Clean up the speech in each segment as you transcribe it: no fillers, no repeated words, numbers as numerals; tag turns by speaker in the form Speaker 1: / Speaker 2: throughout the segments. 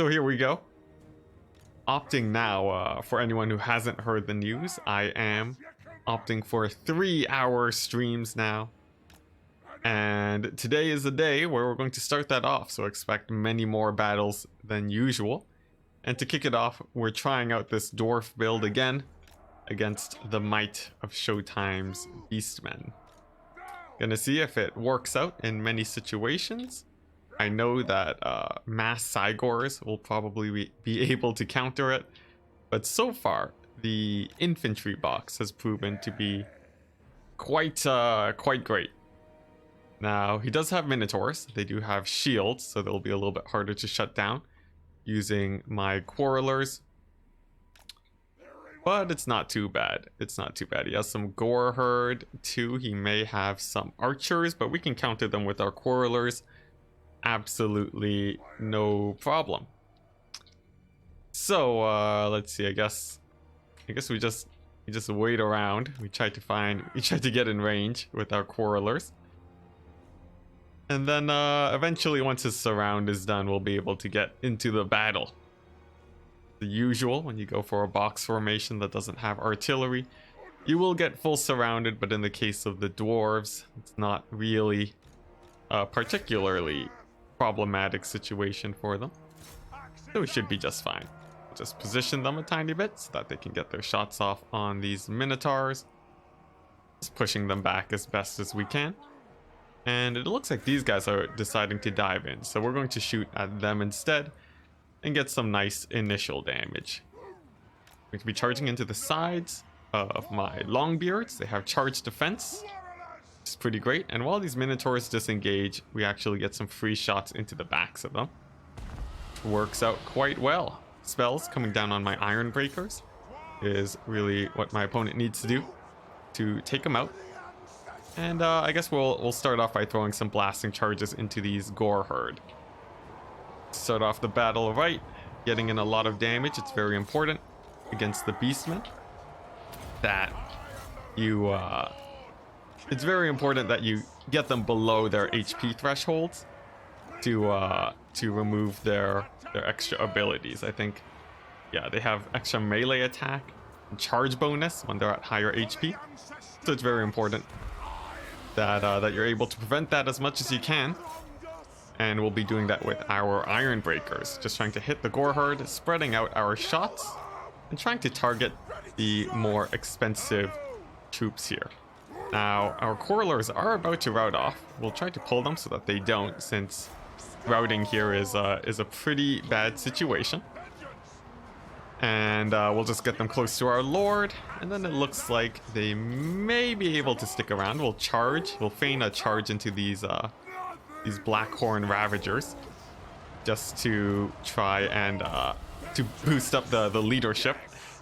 Speaker 1: So here we go. Opting now, for anyone who hasn't heard the news, I am opting for 3-hour streams now. And today is the day where we're going to start that off, so expect many more battles than usual. And to kick it off, we're trying out this dwarf build again against the might of Showtime's Beastmen. Gonna see if it works out in many situations. I know that mass Cygors will probably be able to counter it, but so far the infantry box has proven to be quite great. Now he does have minotaurs. They do have shields, so they'll be a little bit harder to shut down using my quarrelers. But it's not too bad. It's not too bad. He has some gore herd too. He may have some archers, but we can counter them with our quarrelers. Absolutely no problem. So let's see. I guess we just wait around. We try to get in range with our quarrelers. And then eventually, once his surround is done, we'll be able to get into the battle. The usual, when you go for a box formation that doesn't have artillery, you will get full surrounded, but in the case of the dwarves, it's not really a particularly problematic situation for them. So we should be just fine. Just position them a tiny bit so that they can get their shots off on these minotaurs. Just pushing them back as best as we can. And it looks like these guys are deciding to dive in, so we're going to shoot at them instead and get some nice initial damage. We're going to be charging into the sides of my longbeards. They have charged defense, which is pretty great. And while these minotaurs disengage, we actually get some free shots into the backs of them. Works out quite well. Spells coming down on my iron breakers is really what my opponent needs to do to take them out. And I guess we'll start off by throwing some blasting charges into these gore herd. Start off the battle right, getting in a lot of damage. It's very important against the beastmen that you it's very important that you get them below their HP thresholds to remove their extra abilities. I think, yeah, they have extra melee attack and charge bonus when they're at higher HP, so it's very important that you're able to prevent that as much as you can. And we'll be doing that with our iron breakers, just trying to hit the gore herd, spreading out our shots and trying to target the more expensive troops here. Now our quarrelers are about to rout off. We'll try to pull them so that they don't, since routing here is a pretty bad situation. And we'll just get them close to our lord, and then it looks like they may be able to stick around. We'll feign a charge into these Blackhorn Ravagers, just to try and to boost up the leadership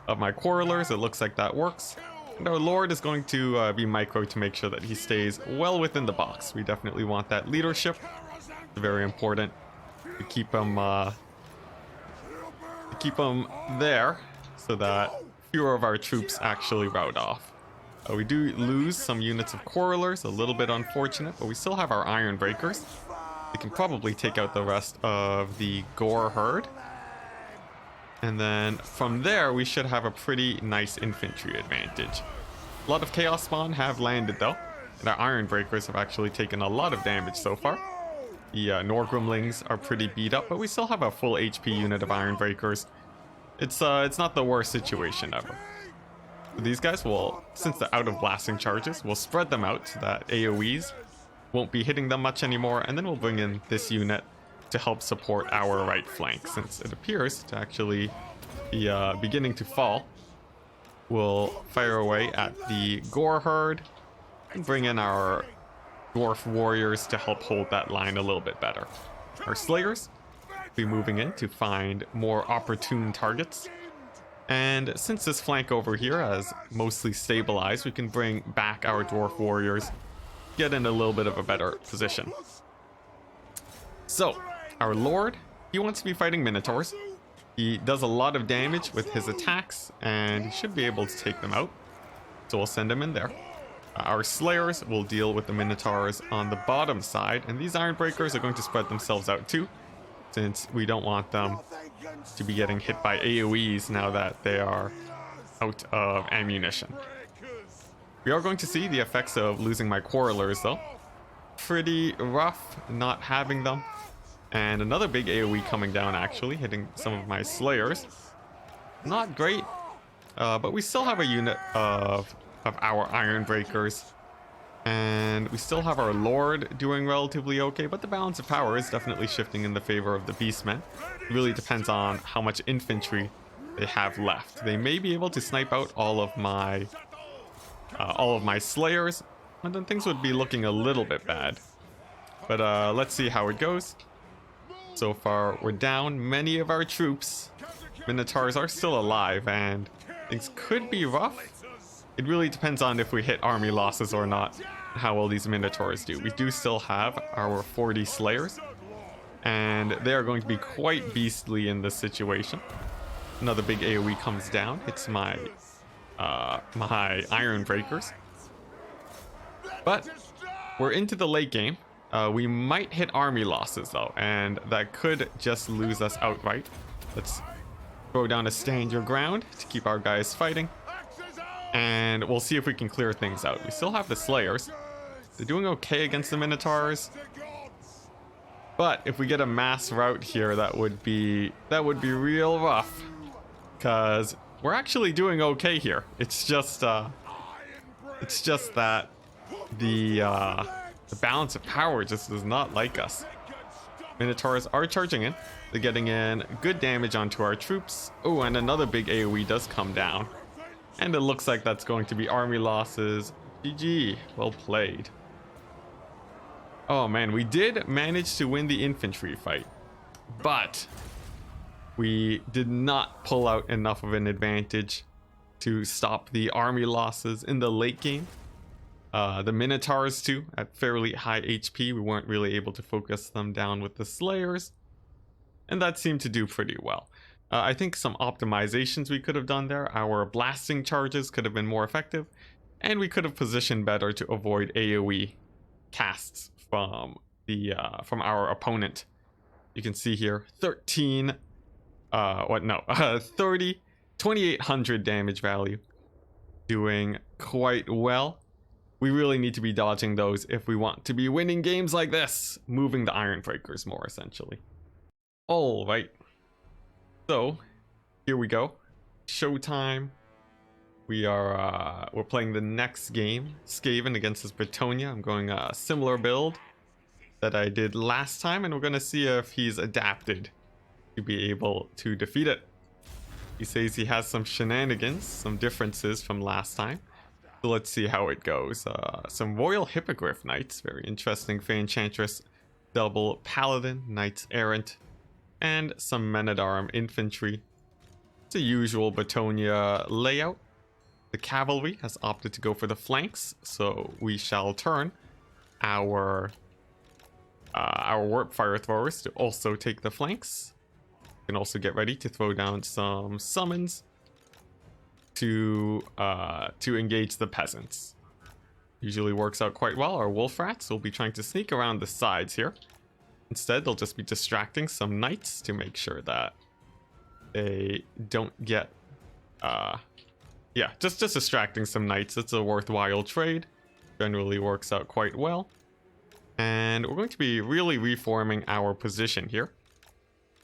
Speaker 1: of my quarrelers. It looks like that works. And our lord is going to be micro to make sure that he stays well within the box. We definitely want that leadership. It's very important to keep him there so that fewer of our troops actually rout off. We do lose some units of quarrelers, a little bit unfortunate, but we still have our iron breakers. They can probably take out the rest of the gore herd. And then from there, we should have a pretty nice infantry advantage. A lot of chaos spawn have landed though, and our iron breakers have actually taken a lot of damage so far. The Norgrimlings are pretty beat up, but we still have a full HP unit of iron breakers. It's not the worst situation ever. These guys will, since they're out of blasting charges, we'll spread them out so that AoEs won't be hitting them much anymore, and then we'll bring in this unit to help support our right flank, since it appears to actually be beginning to fall. We'll fire away at the gore herd and bring in our dwarf warriors to help hold that line a little bit better. Our slayers will be moving in to find more opportune targets. And since this flank over here has mostly stabilized, we can bring back our dwarf warriors, get in a little bit of a better position. So, our lord, he wants to be fighting minotaurs. He does a lot of damage with his attacks, and he should be able to take them out. So we'll send him in there. Our slayers will deal with the minotaurs on the bottom side, and these iron breakers are going to spread themselves out too, since we don't want them to be getting hit by AoEs now that they are out of ammunition. We are going to see the effects of losing my Quarrelers though. Pretty rough not having them. And another big AoE coming down actually, hitting some of my Slayers. Not great, but we still have a unit of our Iron Breakers. And we still have our Lord doing relatively okay, but the balance of power is definitely shifting in the favor of the Beastmen. It really depends on how much infantry they have left. They may be able to snipe out all of my Slayers, and then things would be looking a little bit bad. But let's see how it goes. So far, we're down many of our troops. Minotaurs are still alive, and things could be rough. It really depends on if we hit army losses or not, how well these Minotaurs do. We do still have our 40 Slayers, and they are going to be quite beastly in this situation. Another big AoE comes down, hits my Iron Breakers. But we're into the late game. We might hit army losses though, and that could just lose us outright. Let's throw down a stand your ground to keep our guys fighting. And we'll see if we can clear things out. We still have the Slayers. They're doing okay against the Minotaurs. But if we get a mass rout here, that would be real rough. Because we're actually doing okay here. It's just that the balance of power just does not like us. Minotaurs are charging in. They're getting in good damage onto our troops. Oh, and another big AoE does come down. And it looks like that's going to be army losses. GG. Well played. Oh man, we did manage to win the infantry fight. But we did not pull out enough of an advantage to stop the army losses in the late game. The Minotaurs too, at fairly high HP. We weren't really able to focus them down with the Slayers. And that seemed to do pretty well. I think some optimizations we could have done there. Our blasting charges could have been more effective, and we could have positioned better to avoid AoE casts from our opponent. You can see here 2800 damage value, doing quite well. We really need to be dodging those if we want to be winning games like this, moving the Iron Breakers more essentially. All right. So, here we go. Showtime. We're playing the next game, Skaven against this Bretonia. I'm going a similar build that I did last time, and we're going to see if he's adapted to be able to defeat it. He says he has some shenanigans, some differences from last time. So let's see how it goes. Some Royal Hippogriff Knights, very interesting. Fey Enchantress, double Paladin, Knights Errant, and some Men-at-Arm infantry. It's a usual Bretonia layout. The cavalry has opted to go for the flanks, so we shall turn our warp fire throwers to also take the flanks. We can also get ready to throw down some summons to engage the peasants. Usually works out quite well. Our wolf rats will be trying to sneak around the sides here. Instead, they'll just be distracting some knights to make sure that they don't get just distracting some knights. It's a worthwhile trade. Generally works out quite well. And we're going to be really reforming our position here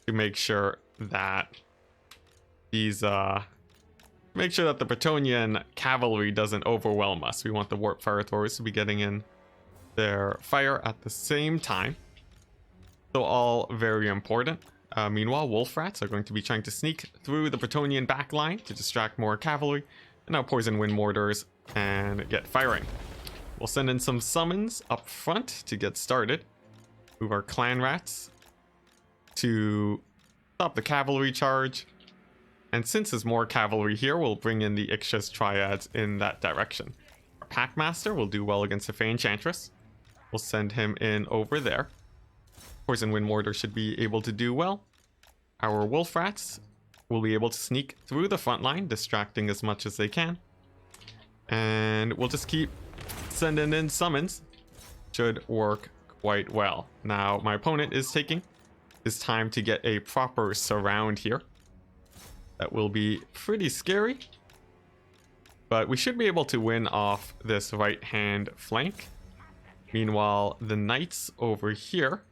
Speaker 1: to make sure that the Bretonian cavalry doesn't overwhelm us. We want the warp fire throwers to be getting in their fire at the same time. So all very important. Meanwhile, wolf rats are going to be trying to sneak through the Bretonian backline to distract more cavalry, and our poison wind mortars and get firing. We'll send in some summons up front to get started. Move our clan rats to stop the cavalry charge. And since there's more cavalry here, we'll bring in the Ixchas triads in that direction. Our Packmaster will do well against the Fey Enchantress. We'll send him in over there. Poison Wind Mortar should be able to do well. Our Wolf Rats will be able to sneak through the front line, distracting as much as they can. And we'll just keep sending in summons. Should work quite well. Now, my opponent is taking is time to get a proper surround here. That will be pretty scary. But we should be able to win off this right-hand flank. Meanwhile, the knights over here,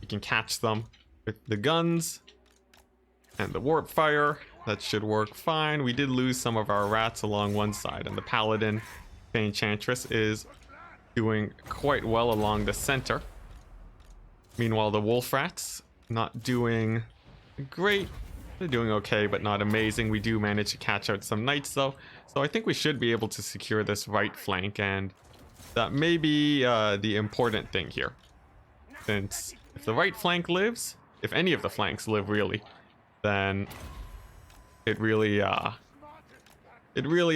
Speaker 1: we can catch them with the guns and the warp fire. That should work fine. We did lose some of our rats along one side, and the paladin, the enchantress, is doing quite well along the center. Meanwhile, the wolf rats not doing great. They're doing okay, but not amazing. We do manage to catch out some knights though, so I think we should be able to secure this right flank, and that may be the important thing here. Since if the right flank lives, if any of the flanks live really, then it really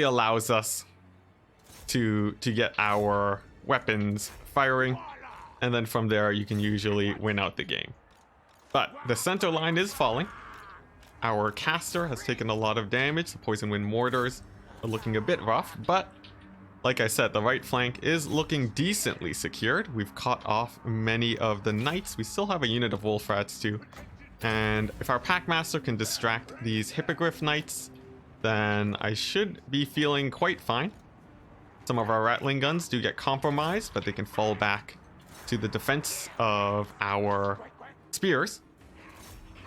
Speaker 1: allows us to get our weapons firing, and then from there you can usually win out the game. But the center line is falling. Our caster has taken a lot of damage. The poison wind mortars are looking a bit rough, but like I said, the right flank is looking decently secured. We've caught off many of the knights. We still have a unit of wolf rats too. And if our packmaster can distract these hippogriff knights, then I should be feeling quite fine. Some of our rattling guns do get compromised, but they can fall back to the defense of our spears.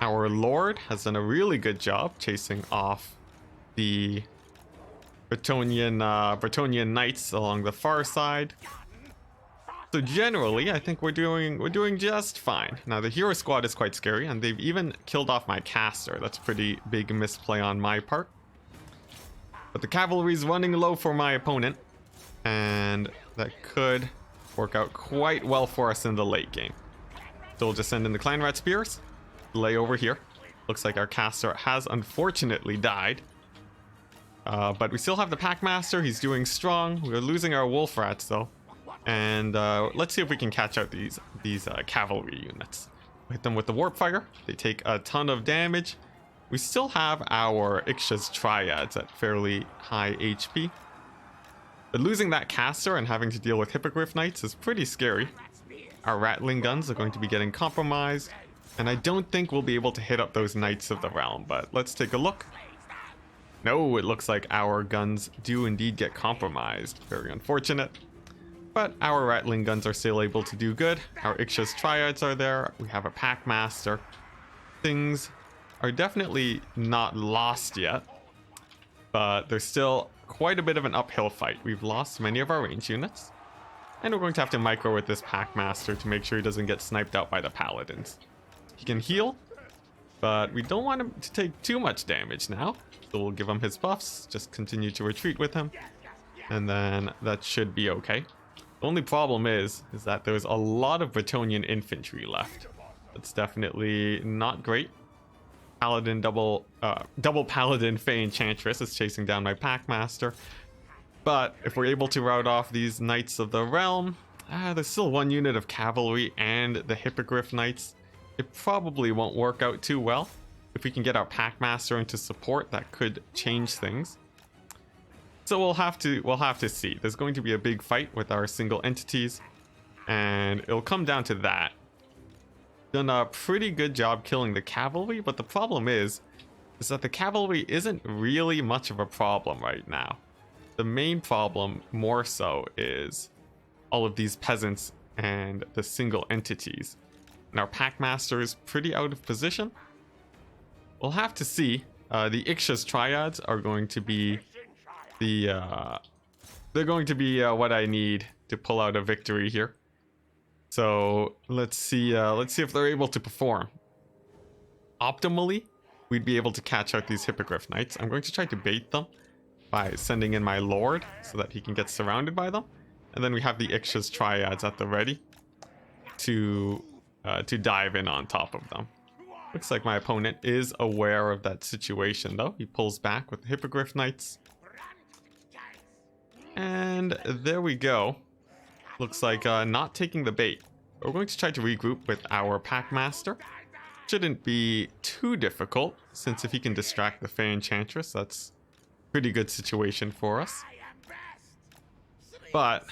Speaker 1: Our lord has done a really good job chasing off the Bretonian knights along the far side. So generally, I think we're doing just fine. Now the hero squad is quite scary, and they've even killed off my caster. That's a pretty big misplay on my part. But the cavalry's running low for my opponent, and that could work out quite well for us in the late game. So we'll just send in the clan rat spears. Lay over here. Looks like our caster has unfortunately died. But we still have the packmaster. He's doing strong. We're losing our wolf rats though. And let's see if we can catch out these cavalry units. Hit them with the warp fire. They take a ton of damage. We still have our Ixcha's triads at fairly high HP. But losing that caster and having to deal with hippogriff knights is pretty scary. Our rattling guns are going to be getting compromised. And I don't think we'll be able to hit up those Knights of the Realm, but let's take a look. No, it looks like our guns do indeed get compromised. Very unfortunate. But our rattling guns are still able to do good. Our Ixcha's triads are there. We have a packmaster. Things are definitely not lost yet, but there's still quite a bit of an uphill fight. We've lost many of our range units, and we're going to have to micro with this packmaster to make sure he doesn't get sniped out by the paladins. He can heal, but we don't want him to take too much damage now. So we'll give him his buffs, just continue to retreat with him, and then that should be okay. The only problem is that there's a lot of Bretonian infantry left. That's definitely not great. Paladin double Paladin Fey Enchantress is chasing down my Packmaster. But if we're able to rout off these Knights of the Realm, there's still one unit of cavalry and the Hippogriff Knights. It probably won't work out too well. If we can get our Packmaster into support, that could change things. So we'll have to see. There's going to be a big fight with our single entities, and it'll come down to that. Done a pretty good job killing the cavalry, but the problem is that the cavalry isn't really much of a problem right now. The main problem more so is all of these peasants and the single entities. And our Packmaster is pretty out of position. We'll have to see. The Ixcha's triads are going to be they're going to be what I need to pull out a victory here. So let's see if they're able to perform. Optimally, we'd be able to catch out these Hippogriff Knights. I'm going to try to bait them by sending in my Lord so that he can get surrounded by them. And then we have the Ixcha's triads at the ready to dive in on top of them. Looks like my opponent is aware of that situation though. He pulls back with the Hippogriff Knights. And there we go. Looks like not taking the bait. We're going to try to regroup with our Packmaster. Shouldn't be too difficult, since if he can distract the Fey Enchantress, that's a pretty good situation for us. But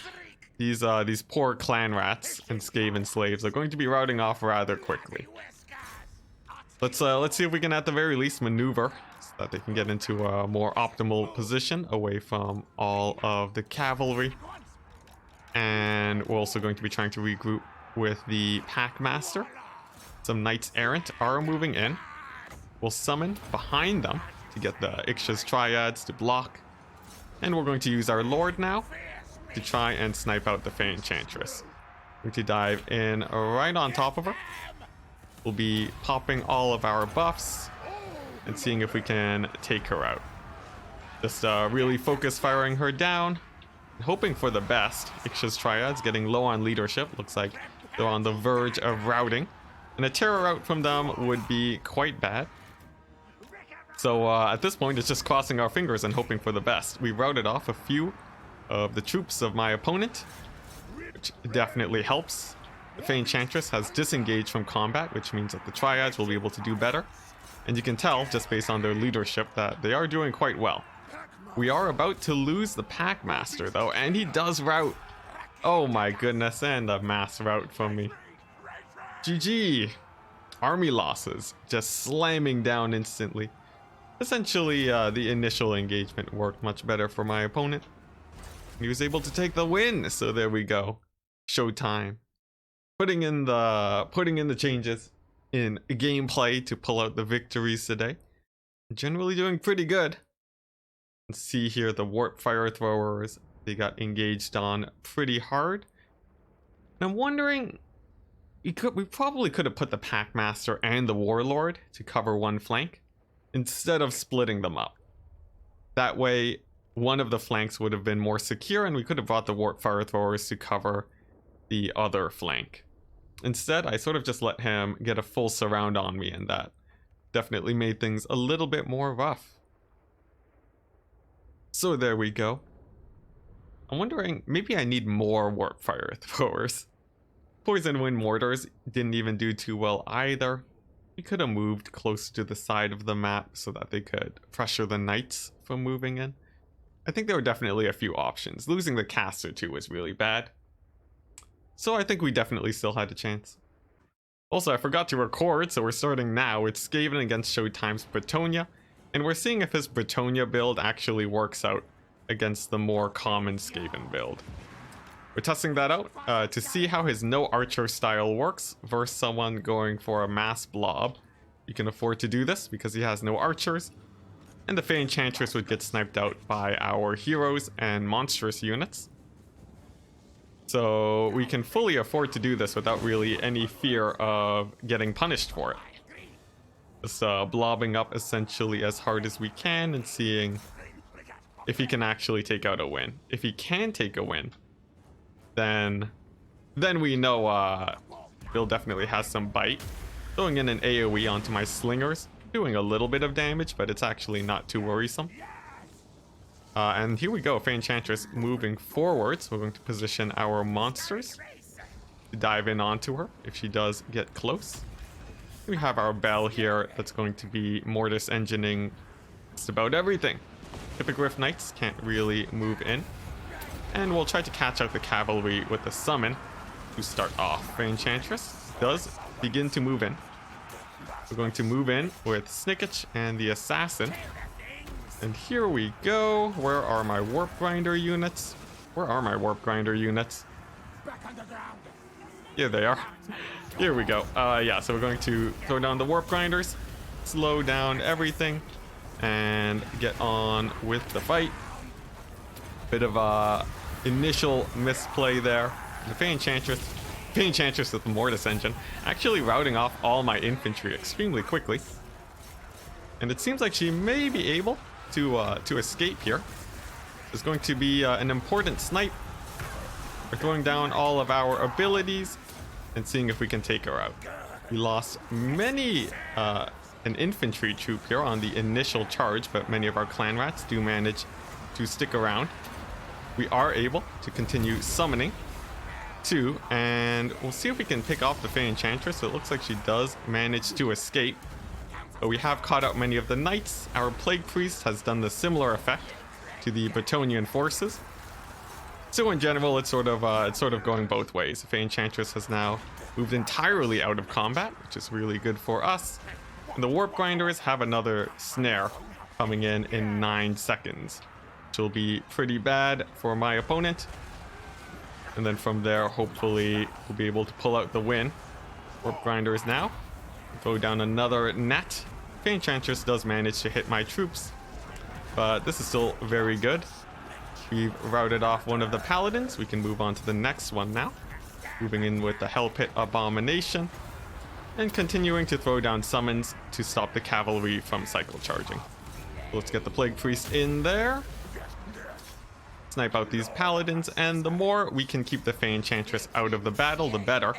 Speaker 1: these poor clan rats and Skaven slaves are going to be routing off rather quickly. Let's see if we can at the very least maneuver so that they can get into a more optimal position away from all of the cavalry. And we're also going to be trying to regroup with the Packmaster. Some Knights Errant are moving in. We'll summon behind them to get the Ixcha's Triads to block. And we're going to use our Lord now to try and snipe out the Fey Enchantress. We're going to dive in right on top of her. We'll be popping all of our buffs and seeing if we can take her out. Just really focus firing her down, hoping for the best. Ixcha's Triads getting low on leadership. Looks like they're on the verge of routing. And a terror rout from them would be quite bad. So at this point, it's just crossing our fingers and hoping for the best. We routed off a few of the troops of my opponent, which definitely helps. The Fey Enchantress has disengaged from combat, which means that the Triads will be able to do better. And you can tell, just based on their leadership, that they are doing quite well. We are about to lose the Packmaster, though, and he does rout. Oh my goodness, and a mass rout from me. GG. Army losses, just slamming down instantly. Essentially, the initial engagement worked much better for my opponent. He was able to take the win, so there we go. Showtime. Putting in the changes in gameplay to pull out the victories today. Generally doing pretty good. Let's see here the warp fire throwers. They got engaged on pretty hard. And I'm wondering, we probably could have put the Packmaster and the Warlord to cover one flank instead of splitting them up. That way, one of the flanks would have been more secure, and we could have brought the warp fire throwers to cover the other flank. Instead, I sort of just let him get a full surround on me, and that definitely made things a little bit more rough. So there we go. I'm wondering, maybe I need more warp fire throwers. Poison Wind Mortars didn't even do too well either. We could have moved closer to the side of the map so that they could pressure the Knights from moving in. I think there were definitely a few options. Losing the caster too was really bad. So I think we definitely still had a chance. Also, I forgot to record, so we're starting now with Skaven against Showtime's Bretonia. And we're seeing if his Bretonia build actually works out against the more common Skaven build. We're testing that out to see how his no archer style works versus someone going for a mass blob. You can afford to do this because he has no archers. And the Fey Enchantress would get sniped out by our heroes and monstrous units. So we can fully afford to do this without really any fear of getting punished for it. Just blobbing up essentially as hard as we can and seeing if he can actually take out a win. If he can take a win, then we know Bill definitely has some bite. Throwing in an AoE onto my slingers, doing a little bit of damage, but it's actually not too worrisome. And here we go, Fey Enchantress moving forwards. We're going to position our monsters to dive in onto her if she does get close. We have our Bell here that's going to be Mortis engineing just about everything. Hippogriff Knights can't really move in. And we'll try to catch out the cavalry with the summon to start off. Fey Enchantress does begin to move in. We're going to move in with Snicketch and the Assassin. And here we go. Where are my Warp Grinder units? Where are my Warp Grinder units? Here they are. Here we go. Yeah, so we're going to throw down the Warp Grinders, slow down everything, and get on with the fight. Bit of a initial misplay there. The Fey Enchantress with the Mortis engine, actually routing off all my infantry extremely quickly. And it seems like she may be able to escape here. There's going to be an important snipe. We're throwing down all of our abilities and seeing if we can take her out. We lost an infantry troop here on the initial charge, but many of our clan rats do manage to stick around. We are able to continue summoning too, and we'll see if we can pick off the Fey Enchantress. So it looks like she does manage to escape. But we have caught out many of the knights. Our Plague Priest has done the similar effect to the Bretonian forces. So in general, it's sort of going both ways. The Fey Enchantress has now moved entirely out of combat, which is really good for us. And the Warp Grinders have another snare coming in 9 seconds, which will be pretty bad for my opponent. And then from there, hopefully, we'll be able to pull out the win. Warp Grinders now. Throw down another net. The Enchantress does manage to hit my troops, but this is still very good. We've routed off one of the Paladins. We can move on to the next one now. Moving in with the Hell Pit Abomination. And continuing to throw down summons to stop the cavalry from cycle charging. Let's get the Plague Priest in there. Snipe out these Paladins, and the more we can keep the Fey Enchantress out of the battle, the better,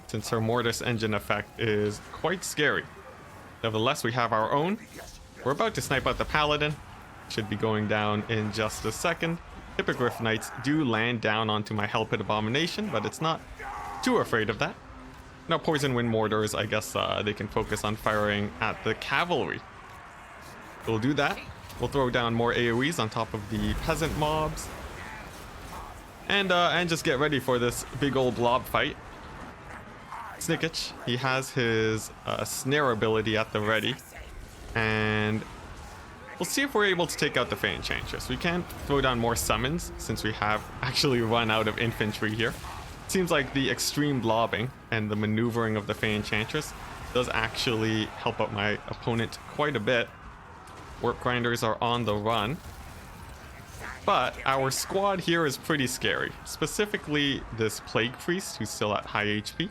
Speaker 1: since her Mortis Engine effect is quite scary. Nevertheless, we have our own. We're about to snipe out the Paladin. Should be going down in just a second. Hippogriff Knights do land down onto my Hell Pit Abomination, but it's not too afraid of that. Now, Poison Wind Mortars, I guess they can focus on firing at the cavalry. We'll do that. We'll throw down more AoEs on top of the peasant mobs. And just get ready for this big old blob fight. Snickich, he has his snare ability at the ready. And we'll see if we're able to take out the Fey Enchantress. We can throw down more summons since we have actually run out of infantry here. Seems like the extreme blobbing and the maneuvering of the Fey Enchantress does actually help out my opponent quite a bit. Warp Grinders are on the run. But our squad here is pretty scary. Specifically this Plague Priest who's still at high HP.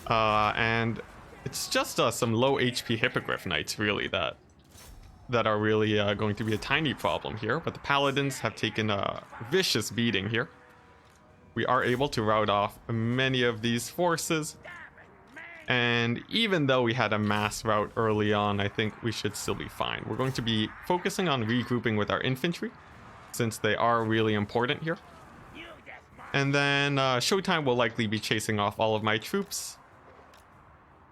Speaker 1: And it's just some low HP Hippogriff Knights really that are really going to be a tiny problem here. But the Paladins have taken a vicious beating here. We are able to rout off many of these forces. And even though we had a mass rout early on, I think we should still be fine. We're going to be focusing on regrouping with our infantry, since they are really important here. And then Showtime will likely be chasing off all of my troops.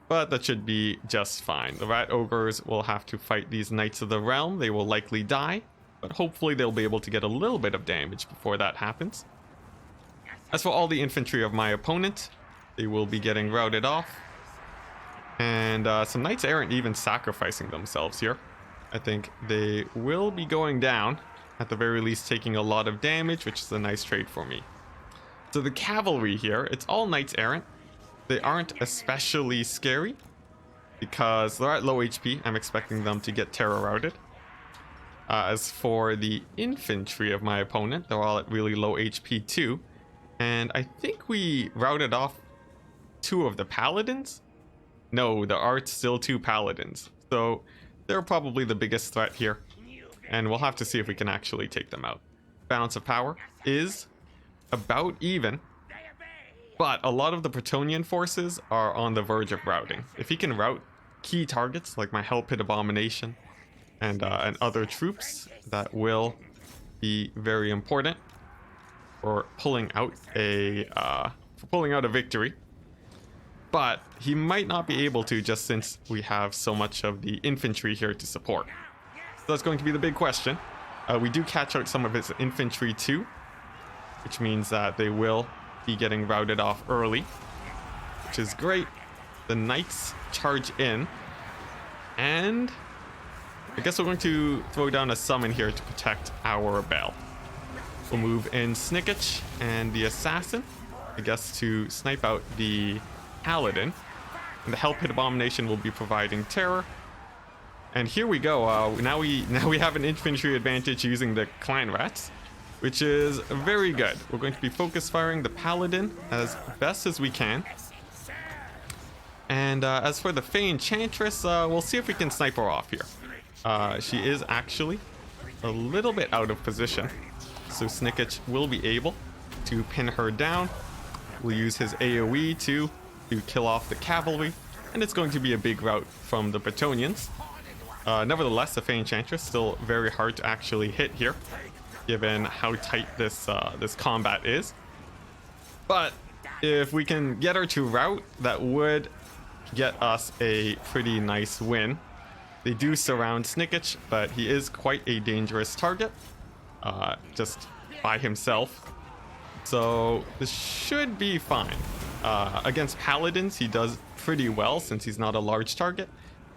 Speaker 1: But that should be just fine. The Rat Ogres will have to fight these Knights of the Realm. They will likely die, but hopefully they'll be able to get a little bit of damage before that happens. As for all the infantry of my opponent, they will be getting routed off. And some Knights Errant even sacrificing themselves here. I think they will be going down, at the very least taking a lot of damage, which is a nice trade for me. So the cavalry here, it's all Knights Errant. They aren't especially scary, because they're at low HP. I'm expecting them to get terror routed. As for the infantry of my opponent, they're all at really low HP too. And I think we routed off 2 of the Paladins. No, there are still 2 Paladins. So they're probably the biggest threat here. And we'll have to see if we can actually take them out. Balance of power is about even. But a lot of the Bretonnian forces are on the verge of routing. If he can rout key targets like my Hell Pit Abomination and other troops, that will be very important for pulling out a victory. But he might not be able to, just since we have so much of the infantry here to support. So that's going to be the big question. We do catch out some of his infantry too, which means that they will be getting routed off early, which is great. The Knights charge in, and I guess we're going to throw down a summon here to protect our bell. We'll move in Snickich and the Assassin, I guess, to snipe out the Paladin, and the Hell Pit Abomination will be providing terror. And here we go. Now we have an infantry advantage using the Clan Rats, which is very good. We're going to be focus firing the Paladin as best as we can. And as for the Fey Enchantress, we'll see if we can snipe her off here. She is actually a little bit out of position, so Snickich will be able to pin her down. We'll use his AoE to kill off the cavalry, and it's going to be a big rout from the Bretonnians. Nevertheless, the Fey Enchantress still very hard to actually hit here, given how tight this combat is. But if we can get her to rout, that would get us a pretty nice win. They do surround Snickich, but he is quite a dangerous target, just by himself. So this should be fine. Against Paladins, he does pretty well since he's not a large target.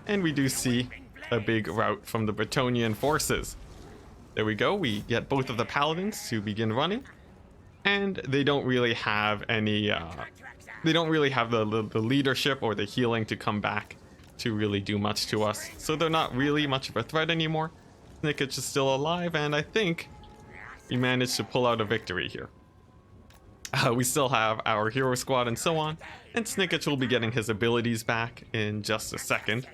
Speaker 1: And we do see a big rout from the Bretonian forces. There we go, we get both of the paladins to begin running. And they don't really have any, they don't really have the leadership or the healing to come back to really do much to us. So they're not really much of a threat anymore. Snicketch is still alive, and I think we managed to pull out a victory here. We still have our hero squad and so on, and Snicketch will be getting his abilities back in just a second.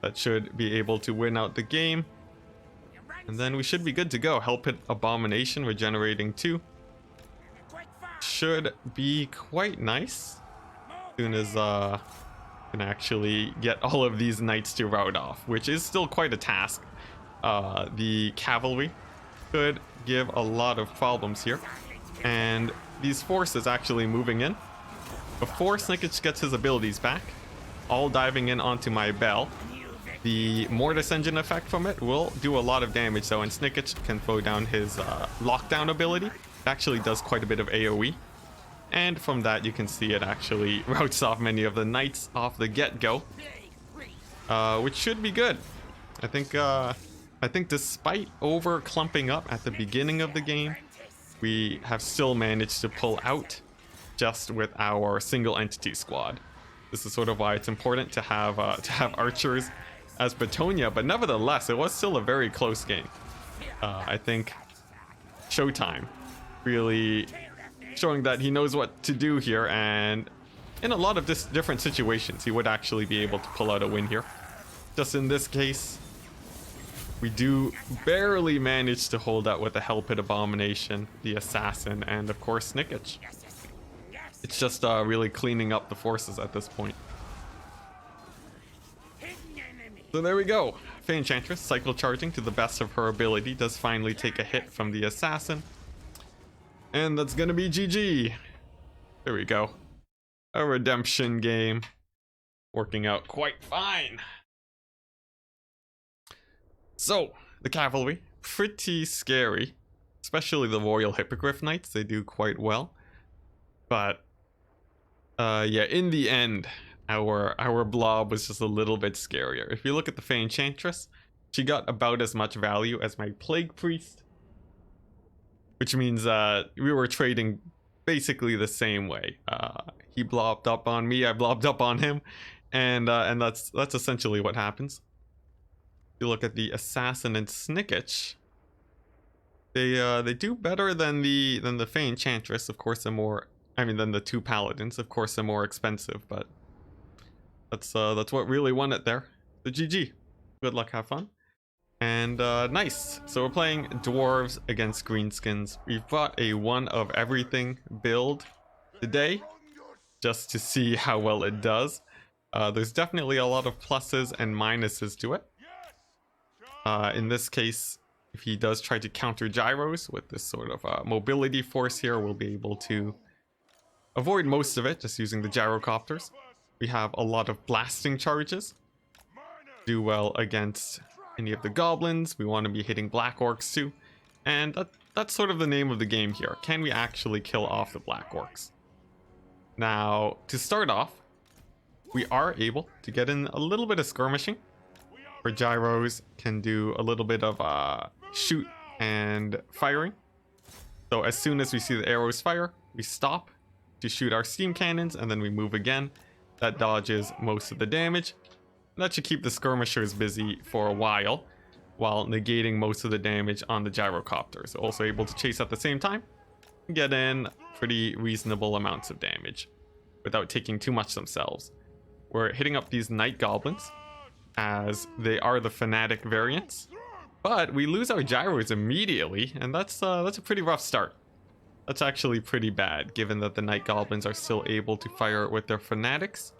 Speaker 1: That should be able to win out the game. And then we should be good to go. Hell Pit Abomination regenerating 2. Should be quite nice. As soon as can actually get all of these knights to rout off, which is still quite a task. The cavalry could give a lot of problems here, and these forces actually moving in before Snicketch gets his abilities back, all diving in onto my bell. The Mortis Engine effect from it will do a lot of damage though, and Snicketch can throw down his lockdown ability. It actually does quite a bit of AoE, and from that you can see it actually routs off many of the knights off the get-go, which should be good. I think despite over clumping up at the beginning of the game, we have still managed to pull out just with our single entity squad. This is sort of why it's important to have archers as Bretonia, but nevertheless, it was still a very close game. I think Showtime really showing that he knows what to do here, and in a lot of different situations, he would actually be able to pull out a win here. Just in this case, we do barely manage to hold out with the Hell Pit Abomination, the Assassin, and of course Snicketch. It's just really cleaning up the forces at this point. So there we go. Fey Enchantress, cycle charging to the best of her ability, does finally take a hit from the Assassin. And that's gonna be GG. There we go. A redemption game. Working out quite fine. So, the cavalry, pretty scary. Especially the Royal Hippogriff Knights, they do quite well. But, yeah, in the end, our blob was just a little bit scarier. If you look at the Fey Enchantress, she got about as much value as my Plague Priest. Which means we were trading basically the same way. He blobbed up on me, I blobbed up on him. And that's essentially what happens. If you look at the Assassin and Snicketch, they do better than the Fey Enchantress. Of course, they're more, than the two Paladins. Of course, they're more expensive, but that's what really won it there. So GG. Good luck, have fun. And nice. So we're playing Dwarves against Greenskins. We've brought a one of everything build today, just to see how well it does. There's definitely a lot of pluses and minuses to it. In this case, if he does try to counter gyros with this sort of mobility force here, we'll be able to avoid most of it just using the gyrocopters. We have a lot of blasting charges. Do well against any of the goblins. We want to be hitting black orcs too. And that's sort of the name of the game here. Can we actually kill off the black orcs? Now, to start off, we are able to get in a little bit of skirmishing. Our gyros can do a little bit of shoot and firing. So as soon as we see the arrows fire, we stop to shoot our steam cannons, and then we move again. That dodges most of the damage. That should keep the skirmishers busy for a while negating most of the damage on the gyrocopters. Also able to chase at the same time, get in pretty reasonable amounts of damage without taking too much themselves. We're hitting up these night goblins as they are the fanatic variants, but we lose our gyros immediately, and that's a pretty rough start. That's actually pretty bad, given that the night goblins are still able to fire with their fanatics.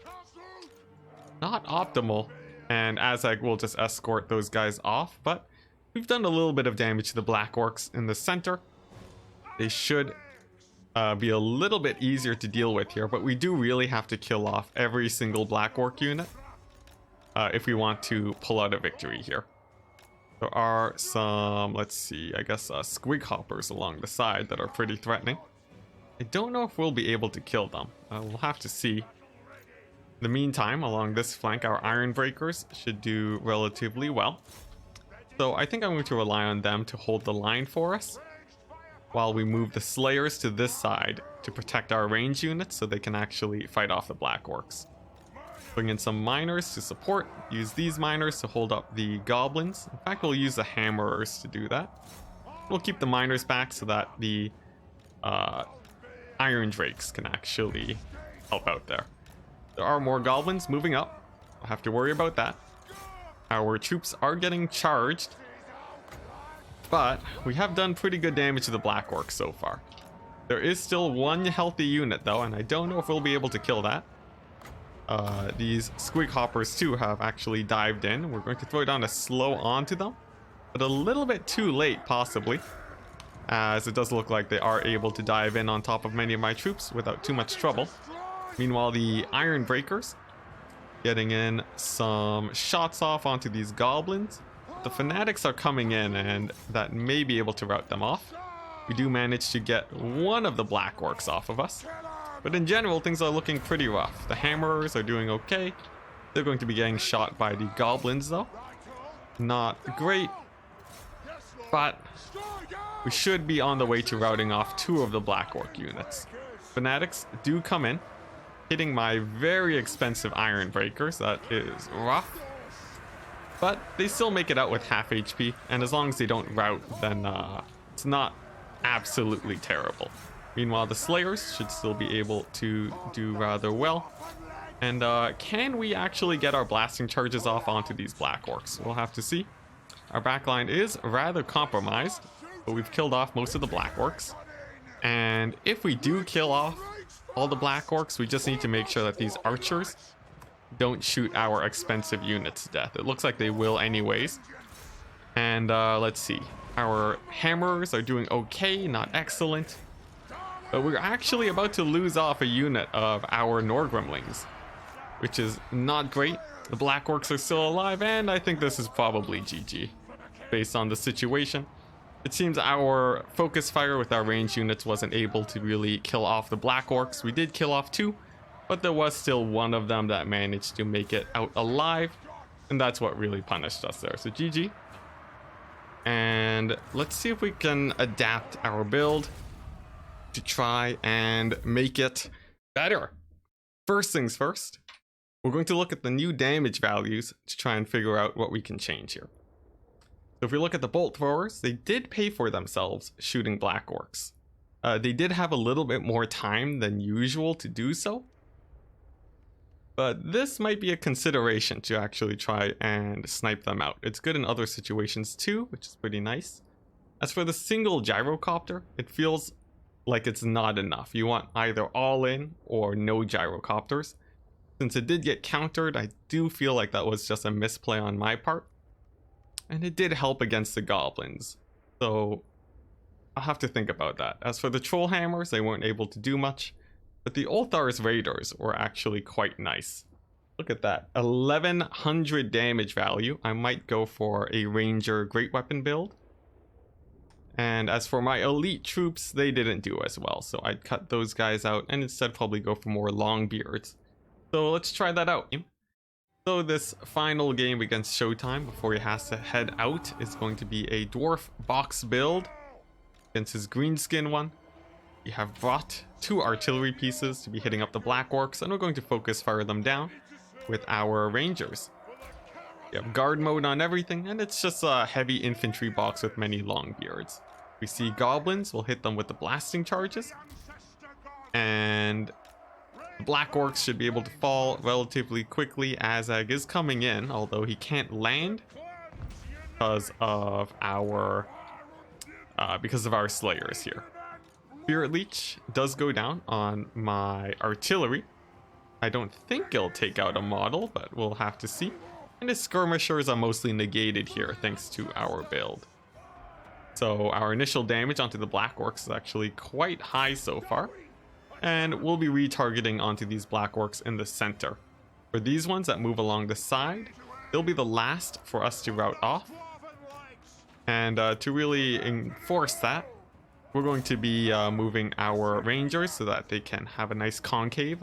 Speaker 1: Not optimal, and as I will just escort those guys off, but we've done a little bit of damage to the black orcs in the center. They should be a little bit easier to deal with here, but we do really have to kill off every single black orc unit if we want to pull out a victory here. There are some, let's see, I guess squig hoppers along the side that are pretty threatening. I don't know if we'll be able to kill them. We'll have to see. In the meantime, along this flank, our Iron Breakers should do relatively well. So I think I'm going to rely on them to hold the line for us, while we move the Slayers to this side to protect our range units so they can actually fight off the Black Orcs. Bring in some Miners to support, use these Miners to hold up the Goblins. In fact, we'll use the Hammerers to do that. We'll keep the Miners back so that the Iron Drakes can actually help out there. There are more Goblins moving up. I'll have to worry about that. Our troops are getting charged, but we have done pretty good damage to the Black Orcs so far. There is still one healthy unit though, and I don't know if we'll be able to kill that. These Squig Hoppers too have actually dived in. We're going to throw down a slow onto them, but a little bit too late possibly, as it does look like they are able to dive in on top of many of my troops without too much trouble. Meanwhile, the Iron Breakers getting in some shots off onto these Goblins. The Fanatics are coming in, and that may be able to rout them off. We do manage to get one of the Black Orcs off of us, but in general things are looking pretty rough. The Hammerers are doing okay. They're going to be getting shot by the Goblins though. Not great, but we should be on the way to routing off two of the Black Orc units. Fanatics do come in, hitting my very expensive Iron Breakers. That is rough, but they still make it out with half HP, and as long as they don't rout, then it's not absolutely terrible. Meanwhile, the Slayers should still be able to do rather well. And can we actually get our blasting charges off onto these Black Orcs? We'll have to see. Our backline is rather compromised, but we've killed off most of the Black Orcs. And if we do kill off all the Black Orcs, we just need to make sure that these archers don't shoot our expensive units to death. It looks like they will anyways. And let's see. Our Hammerers are doing okay, not excellent. But we're actually about to lose off a unit of our Norgrimlings, which is not great. The Black Orcs are still alive, and I think this is probably GG based on the situation. It seems our focus fire with our range units wasn't able to really kill off the Black Orcs. We did kill off two, but there was still one of them that managed to make it out alive, and that's what really punished us there. So GG. And let's see if we can adapt our build to try and make it better. First things first, we're going to look at the new damage values to try and figure out what we can change here. So if we look at the bolt throwers, they did pay for themselves shooting Black Orcs. They did have a little bit more time than usual to do so, but this might be a consideration to actually try and snipe them out. It's good in other situations too, which is pretty nice. As for the single gyrocopter, it feels like it's not enough. You want either all in or no gyrocopters. Since it did get countered, I do feel like that was just a misplay on my part. And it did help against the Goblins, so I'll have to think about that. As for the Troll Hammers, they weren't able to do much, but the Ulthar's Raiders were actually quite nice. Look at that, 1100 damage value. I might go for a Ranger Great Weapon build. And as for my elite troops, they didn't do as well, so I'd cut those guys out and instead probably go for more long beards. So let's try that out. So this final game against Showtime before he has to head out is going to be a Dwarf box build against his greenskin one. We have brought 2 artillery pieces to be hitting up the Black Orcs, and we're going to focus fire them down with our Rangers. We have guard mode on everything, and it's just a heavy infantry box with many long beards. We see Goblins, we'll hit them with the blasting charges, and the Black Orcs should be able to fall relatively quickly. Azag is coming in, although he can't land because of our Slayers here. Spirit Leech does go down on my artillery. I don't think it'll take out a model, but we'll have to see. And his skirmishers are mostly negated here thanks to our build. So our initial damage onto the Black Orcs is actually quite high so far. And we'll be retargeting onto these Black Orcs in the center. For these ones that move along the side, they'll be the last for us to rout off. And to really enforce that, we're going to be moving our Rangers so that they can have a nice concave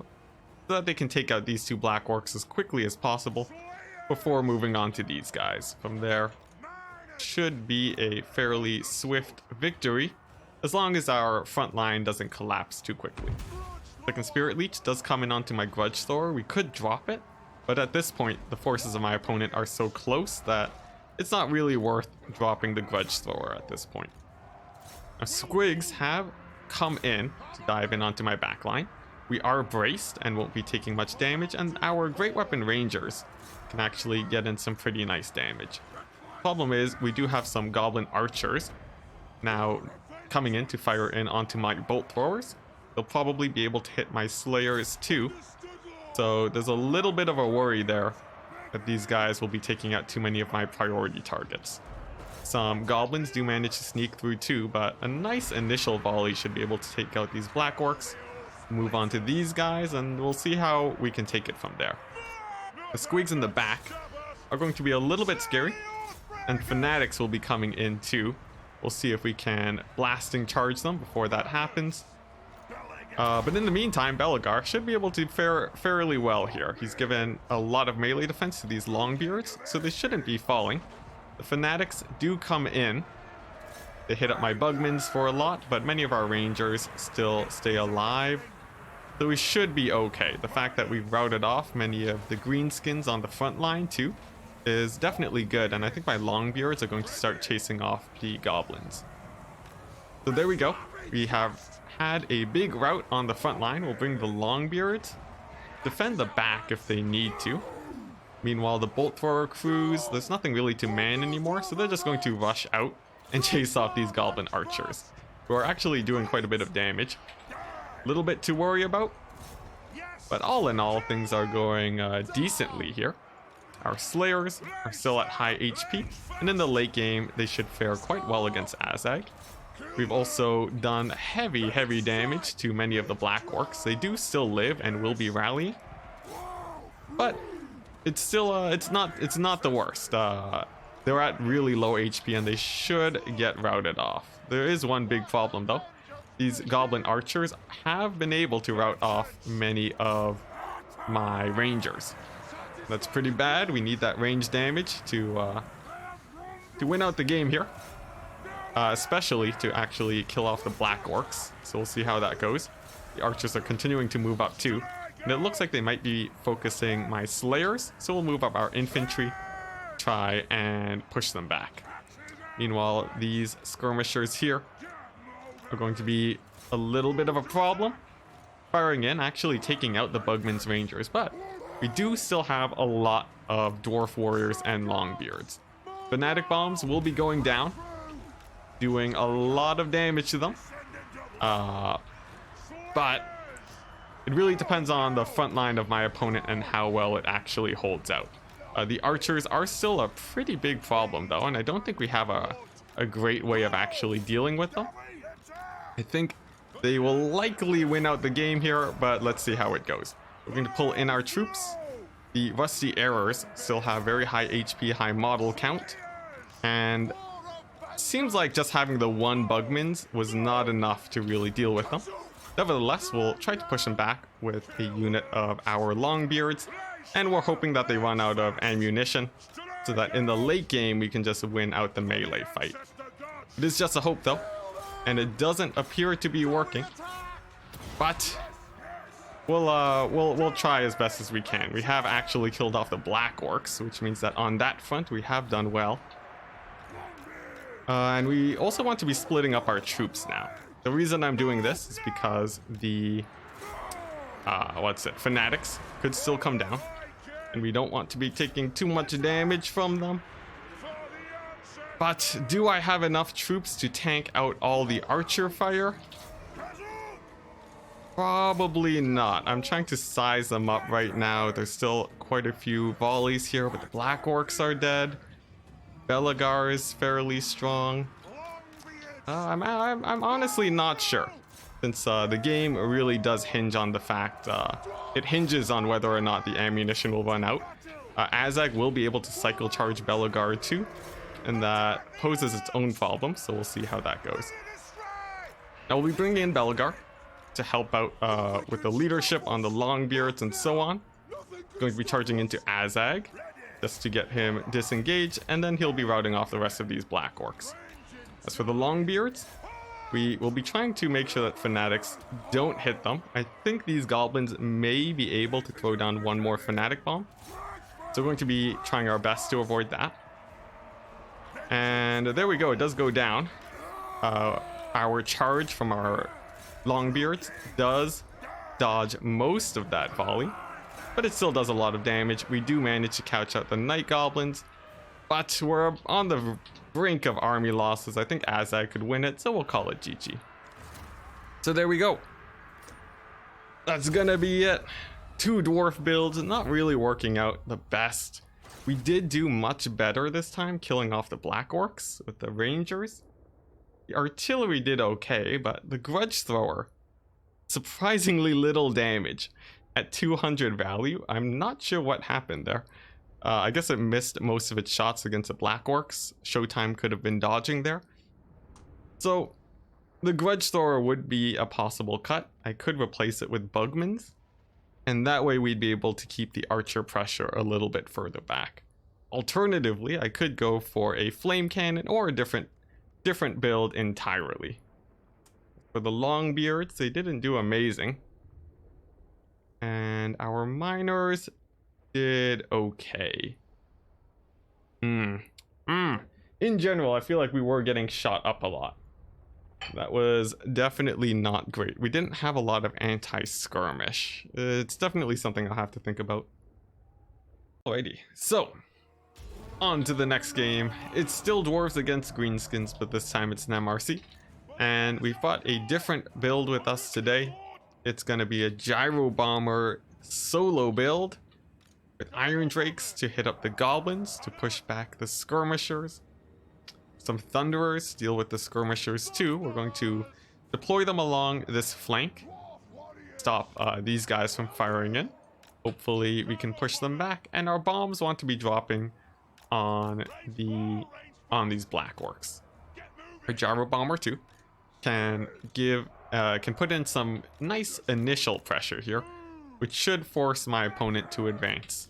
Speaker 1: so that they can take out these two black orcs as quickly as possible before moving on to these guys. From there, should be a fairly swift victory, as long as our front line doesn't collapse too quickly. Second Spirit Leech does come in onto my Grudge Thrower. We could drop it, but at this point, the forces of my opponent are so close that it's not really worth dropping the Grudge Thrower at this point. Now, Squigs have come in to dive in onto my backline. We are braced and won't be taking much damage, and our Great Weapon Rangers can actually get in some pretty nice damage. Problem is, we do have some Goblin Archers now coming in to fire in onto my Bolt Throwers. They'll probably be able to hit my Slayers too, so there's a little bit of a worry there that these guys will be taking out too many of my priority targets. Some Goblins do manage to sneak through too, but a nice initial volley should be able to take out these Black Orcs. Move on to these guys, and we'll see how we can take it from there. The Squigs in the back are going to be a little bit scary, and Fanatics will be coming in too. We'll see if we can blasting charge them before that happens. But in the meantime, Belegar should be able to fare fairly well here. He's given a lot of melee defense to these Longbeards, so they shouldn't be falling. The Fanatics do come in. They hit up my Bugmans for a lot, but many of our Rangers still stay alive. So we should be okay. The fact that we've routed off many of the greenskins on the front line too is definitely good, and I think my Longbeards are going to start chasing off the Goblins. So there we go. We have had a big rout on the front line. We'll bring the Longbeards, defend the back if they need to. Meanwhile, the Bolt Thrower crews, there's nothing really to man anymore, so they're just going to rush out and chase off these Goblin Archers, who are actually doing quite a bit of damage. A little bit to worry about, but all in all, things are going decently here. Our Slayers are still at high HP, and in the late game, they should fare quite well against Azag. We've also done heavy damage to many of the Black Orcs. They do still live and will be rallying, but it's still it's not the worst. They're at really low HP and they should get routed off. There is one big problem though. These Goblin Archers have been able to rout off many of my Rangers. That's pretty bad. We need that range damage to win out the game here. Especially to actually kill off the Black Orcs. So we'll see how that goes. The Archers are continuing to move up too. And it looks like they might be focusing my Slayers. So we'll move up our Infantry, try and push them back. Meanwhile, these Skirmishers here are going to be a little bit of a problem. Firing in, actually taking out the Bugman's Rangers. But we do still have a lot of Dwarf Warriors and Longbeards. Fanatic Bombs will be going down, doing a lot of damage to them, but it really depends on the front line of my opponent and how well it actually holds out. The Archers are still a pretty big problem though, and I don't think we have a great way of actually dealing with them. I think they will likely win out the game here, but let's see how it goes. We're going to pull in our troops. The Rusty Errors still have very high HP, high model count, and seems like just having the one Bugmans was not enough to really deal with them. Nevertheless, we'll try to push them back with a unit of our Longbeards, and we're hoping that they run out of ammunition so that in the late game we can just win out the melee fight. It is just a hope though, and it doesn't appear to be working, but we'll try as best as we can. We have actually killed off the Black Orcs, which means that on that front we have done well. And we also want to be splitting up our troops now. The reason I'm doing this is because the Fanatics could still come down, and we don't want to be taking too much damage from them. But do I have enough troops to tank out all the archer fire? Probably not. I'm trying to size them up right now. There's still quite a few volleys here, but the Black Orcs are dead. Belegar is fairly strong. I'm honestly not sure, since the game really does hinge on the fact it hinges on whether or not the ammunition will run out. Azag will be able to cycle charge Belegar too, and that poses its own problem, so we'll see how that goes. Now we'll be bringing in Belegar. to help out with the leadership on the Longbeards and so on. Going to be charging into Azag just to get him disengaged, and then he'll be routing off the rest of these Black Orcs. As for the Longbeards, we will be trying to make sure that Fanatics don't hit them. I think these Goblins may be able to throw down one more Fanatic Bomb, so we're going to be trying our best to avoid that. And there we go, it does go down. Our charge from our Longbeards does dodge most of that volley, but it still does a lot of damage. We do manage to couch out the Night Goblins, but we're on the brink of army losses. I think Azag could win it, so we'll call it GG. So there we go. That's gonna be it. 2 dwarf builds, not really working out the best. We did do much better this time, killing off the Black Orcs with the Rangers. The artillery did okay, but the Grudge Thrower, surprisingly little damage at 200 value. I'm not sure what happened there. I guess it missed most of its shots against the Black Orcs. Showtime could have been dodging there. So the Grudge Thrower would be a possible cut. I could replace it with Bugmans, and that way we'd be able to keep the Archer pressure a little bit further back. Alternatively, I could go for a Flame Cannon or a different build entirely. For the Longbeards, they didn't do amazing. And our Miners did okay. In general, I feel like we were getting shot up a lot. That was definitely not great. We didn't have a lot of anti-skirmish. It's definitely something I'll have to think about. Alrighty, so on to the next game. It's still Dwarves against Greenskins, but this time it's an MRC. And we've got a different build with us today. It's going to be a Gyro Bomber solo build with Iron Drakes to hit up the Goblins to push back the Skirmishers. Some Thunderers to deal with the Skirmishers too. We're going to deploy them along this flank. Stop these guys from firing in. Hopefully we can push them back. And our bombs want to be dropping on these Black Orcs. Our Gyro Bomber too can put in some nice initial pressure here, which should force my opponent to advance.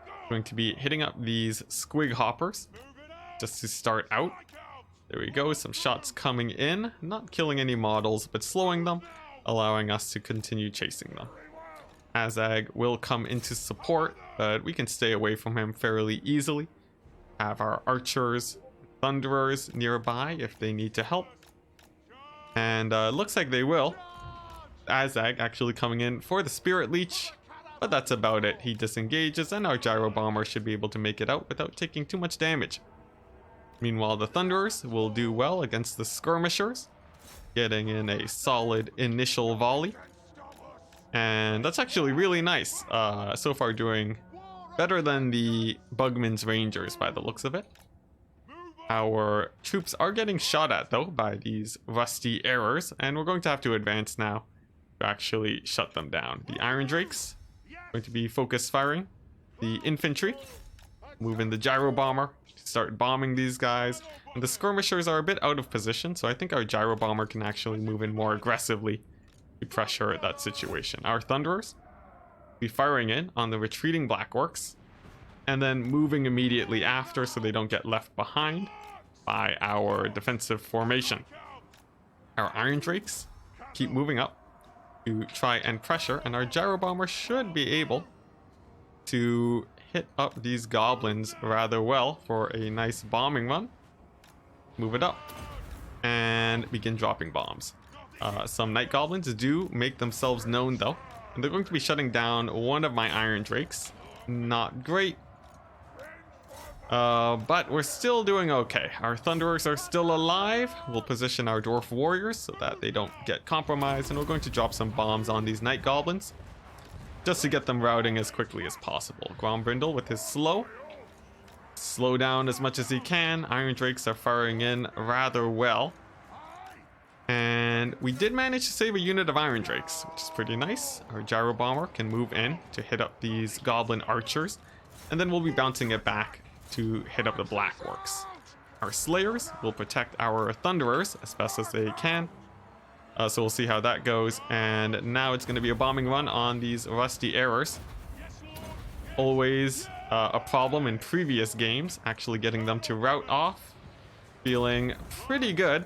Speaker 1: I'm going to be hitting up these Squig Hoppers just to start out. There we go, some shots coming in, not killing any models, but slowing them, allowing us to continue chasing them. Azag will come into support, but we can stay away from him fairly easily. Have our Archers, Thunderers nearby if they need to help. And looks like they will. Azag actually coming in for the Spirit Leech, but that's about it. He disengages and our Gyro Bomber should be able to make it out without taking too much damage. Meanwhile, the Thunderers will do well against the Skirmishers, getting in a solid initial volley. And that's actually really nice. So far doing better than the Bugman's Rangers by the looks of it. Our troops are getting shot at though by these rusty arrows, and we're going to have to advance now to actually shut them down. The Iron Drakes going to be focus firing. The infantry move in the Gyro Bomber to start bombing these guys. And the Skirmishers are a bit out of position, so I think our Gyro Bomber can actually move in more aggressively to pressure that situation. Our Thunderers will be firing in on the retreating Black Orcs, and then moving immediately after so they don't get left behind by our defensive formation. Our Iron Drakes keep moving up to try and pressure, and our Gyro Bomber should be able to hit up these Goblins rather well for a nice bombing run. Move it up and begin dropping bombs. Some Night Goblins do make themselves known though, and they're going to be shutting down one of my Iron Drakes. Not great. But we're still doing okay. Our Thunderers are still alive. We'll position our Dwarf Warriors so that they don't get compromised, and we're going to drop some bombs on these Night Goblins just to get them routing as quickly as possible. Grombrindle with his slow down as much as he can. Iron Drakes are firing in rather well, and we did manage to save a unit of Iron Drakes, which is pretty nice. Our Gyro Bomber can move in to hit up these Goblin Archers, and then we'll be bouncing it back to hit up the Black Orcs. Our Slayers will protect our Thunderers as best as they can, So we'll see how that goes. And now it's going to be a bombing run on these rusty errors. Always a problem in previous games, actually getting them to route off. Feeling pretty good.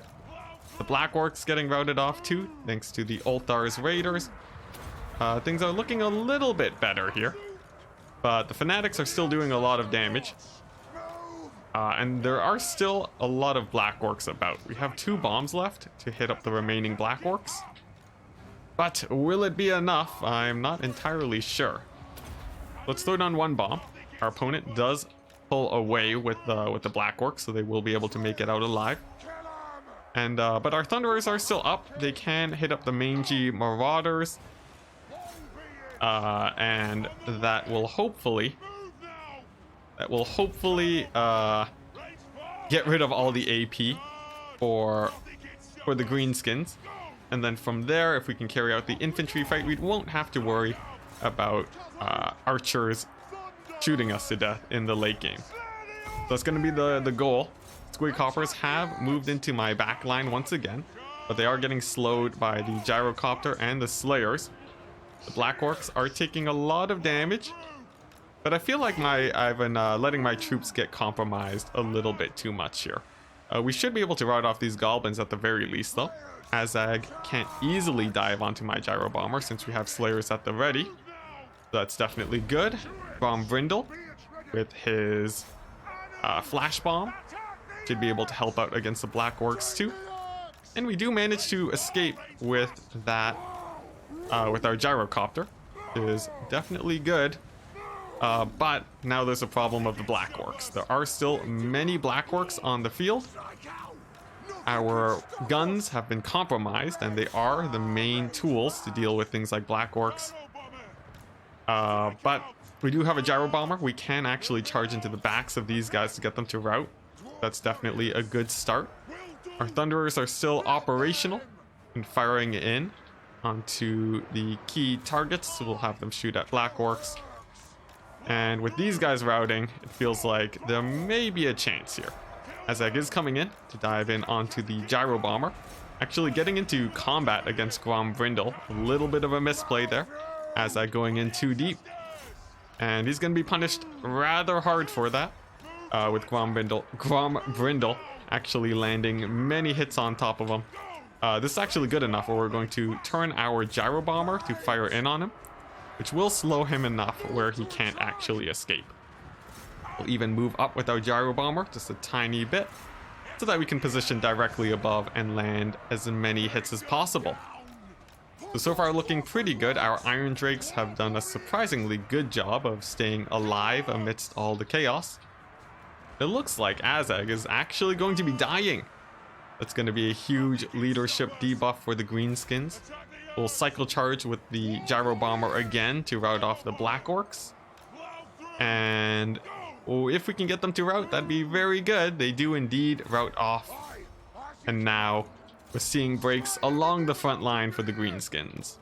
Speaker 1: The Black Orcs getting routed off too, thanks to the Ulthar's Raiders. Things are looking a little bit better here. But the Fanatics are still doing a lot of damage. And there are still a lot of Black Orcs about. We have 2 bombs left to hit up the remaining Black Orcs. But will it be enough? I'm not entirely sure. Let's throw down 1 bomb. Our opponent does pull away with the Black Orcs, so they will be able to make it out alive. And but our Thunderers are still up. They can hit up the mangy Marauders. And that will hopefully get rid of all the AP for the greenskins. And then from there, if we can carry out the infantry fight, we won't have to worry about archers shooting us to death in the late game. So that's going to be the goal. Squig Hoppers have moved into my back line once again, but they are getting slowed by the Gyrocopter and the Slayers. The Black Orcs are taking a lot of damage, but I feel like I've been letting my troops get compromised a little bit too much here. We should be able to rout off these Goblins at the very least, though. Azag can't easily dive onto my Gyro Bomber since we have Slayers at the ready. That's definitely good. Brindle with his Flash Bomb should be able to help out against the Black Orcs too. And we do manage to escape with that, with our Gyrocopter. It is definitely good. But now there's a problem of the Black Orcs. There are still many Black Orcs on the field. Our guns have been compromised, and they are the main tools to deal with things like Black Orcs. But we do have a Gyro Bomber. We can actually charge into the backs of these guys to get them to rout. That's definitely a good start. Our Thunderers are still operational and firing in onto the key targets. So we'll have them shoot at Black Orcs. And with these guys routing, it feels like there may be a chance here. Azag is coming in to dive in onto the Gyro Bomber. Actually getting into combat against Brindle. A little bit of a misplay there. Azag going in too deep. And he's going to be punished rather hard for that. With Brindle actually landing many hits on top of him. This is actually good enough where we're going to turn our Gyro Bomber to fire in on him, which will slow him enough where he can't actually escape. We'll even move up with our Gyro Bomber just a tiny bit so that we can position directly above and land as many hits as possible. So far looking pretty good. Our Iron Drakes have done a surprisingly good job of staying alive amidst all the chaos. It looks like Azag is actually going to be dying. That's going to be a huge leadership debuff for the greenskins. We'll cycle charge with the Gyro Bomber again to rout off the Black Orcs. And if we can get them to rout, that'd be very good. They do indeed rout off. And now we're seeing breaks along the front line for the greenskins.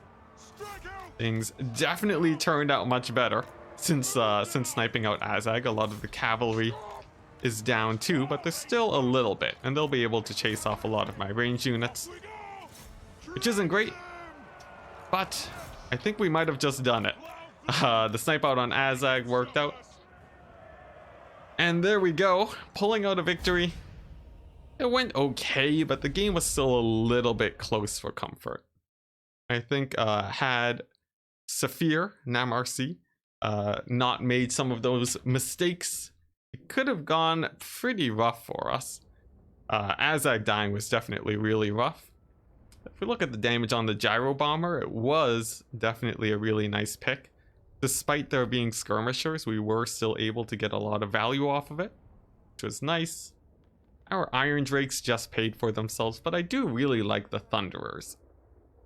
Speaker 1: Things definitely turned out much better since sniping out Azag. A lot of the cavalry is down too, but there's still a little bit, and they'll be able to chase off a lot of my range units, which isn't great, but I think we might have just done it. The snipe out on Azag worked out, and there we go, pulling out a victory. It went okay, but the game was still a little bit close for comfort. I think had Saphir Namarcy not made some of those mistakes, it could have gone pretty rough for us. Azag dying was definitely really rough. If we look at the damage on the Gyro Bomber, it was definitely a really nice pick. Despite there being skirmishers, we were still able to get a lot of value off of it, which was nice. Our Iron Drakes just paid for themselves, but I do really like the Thunderers.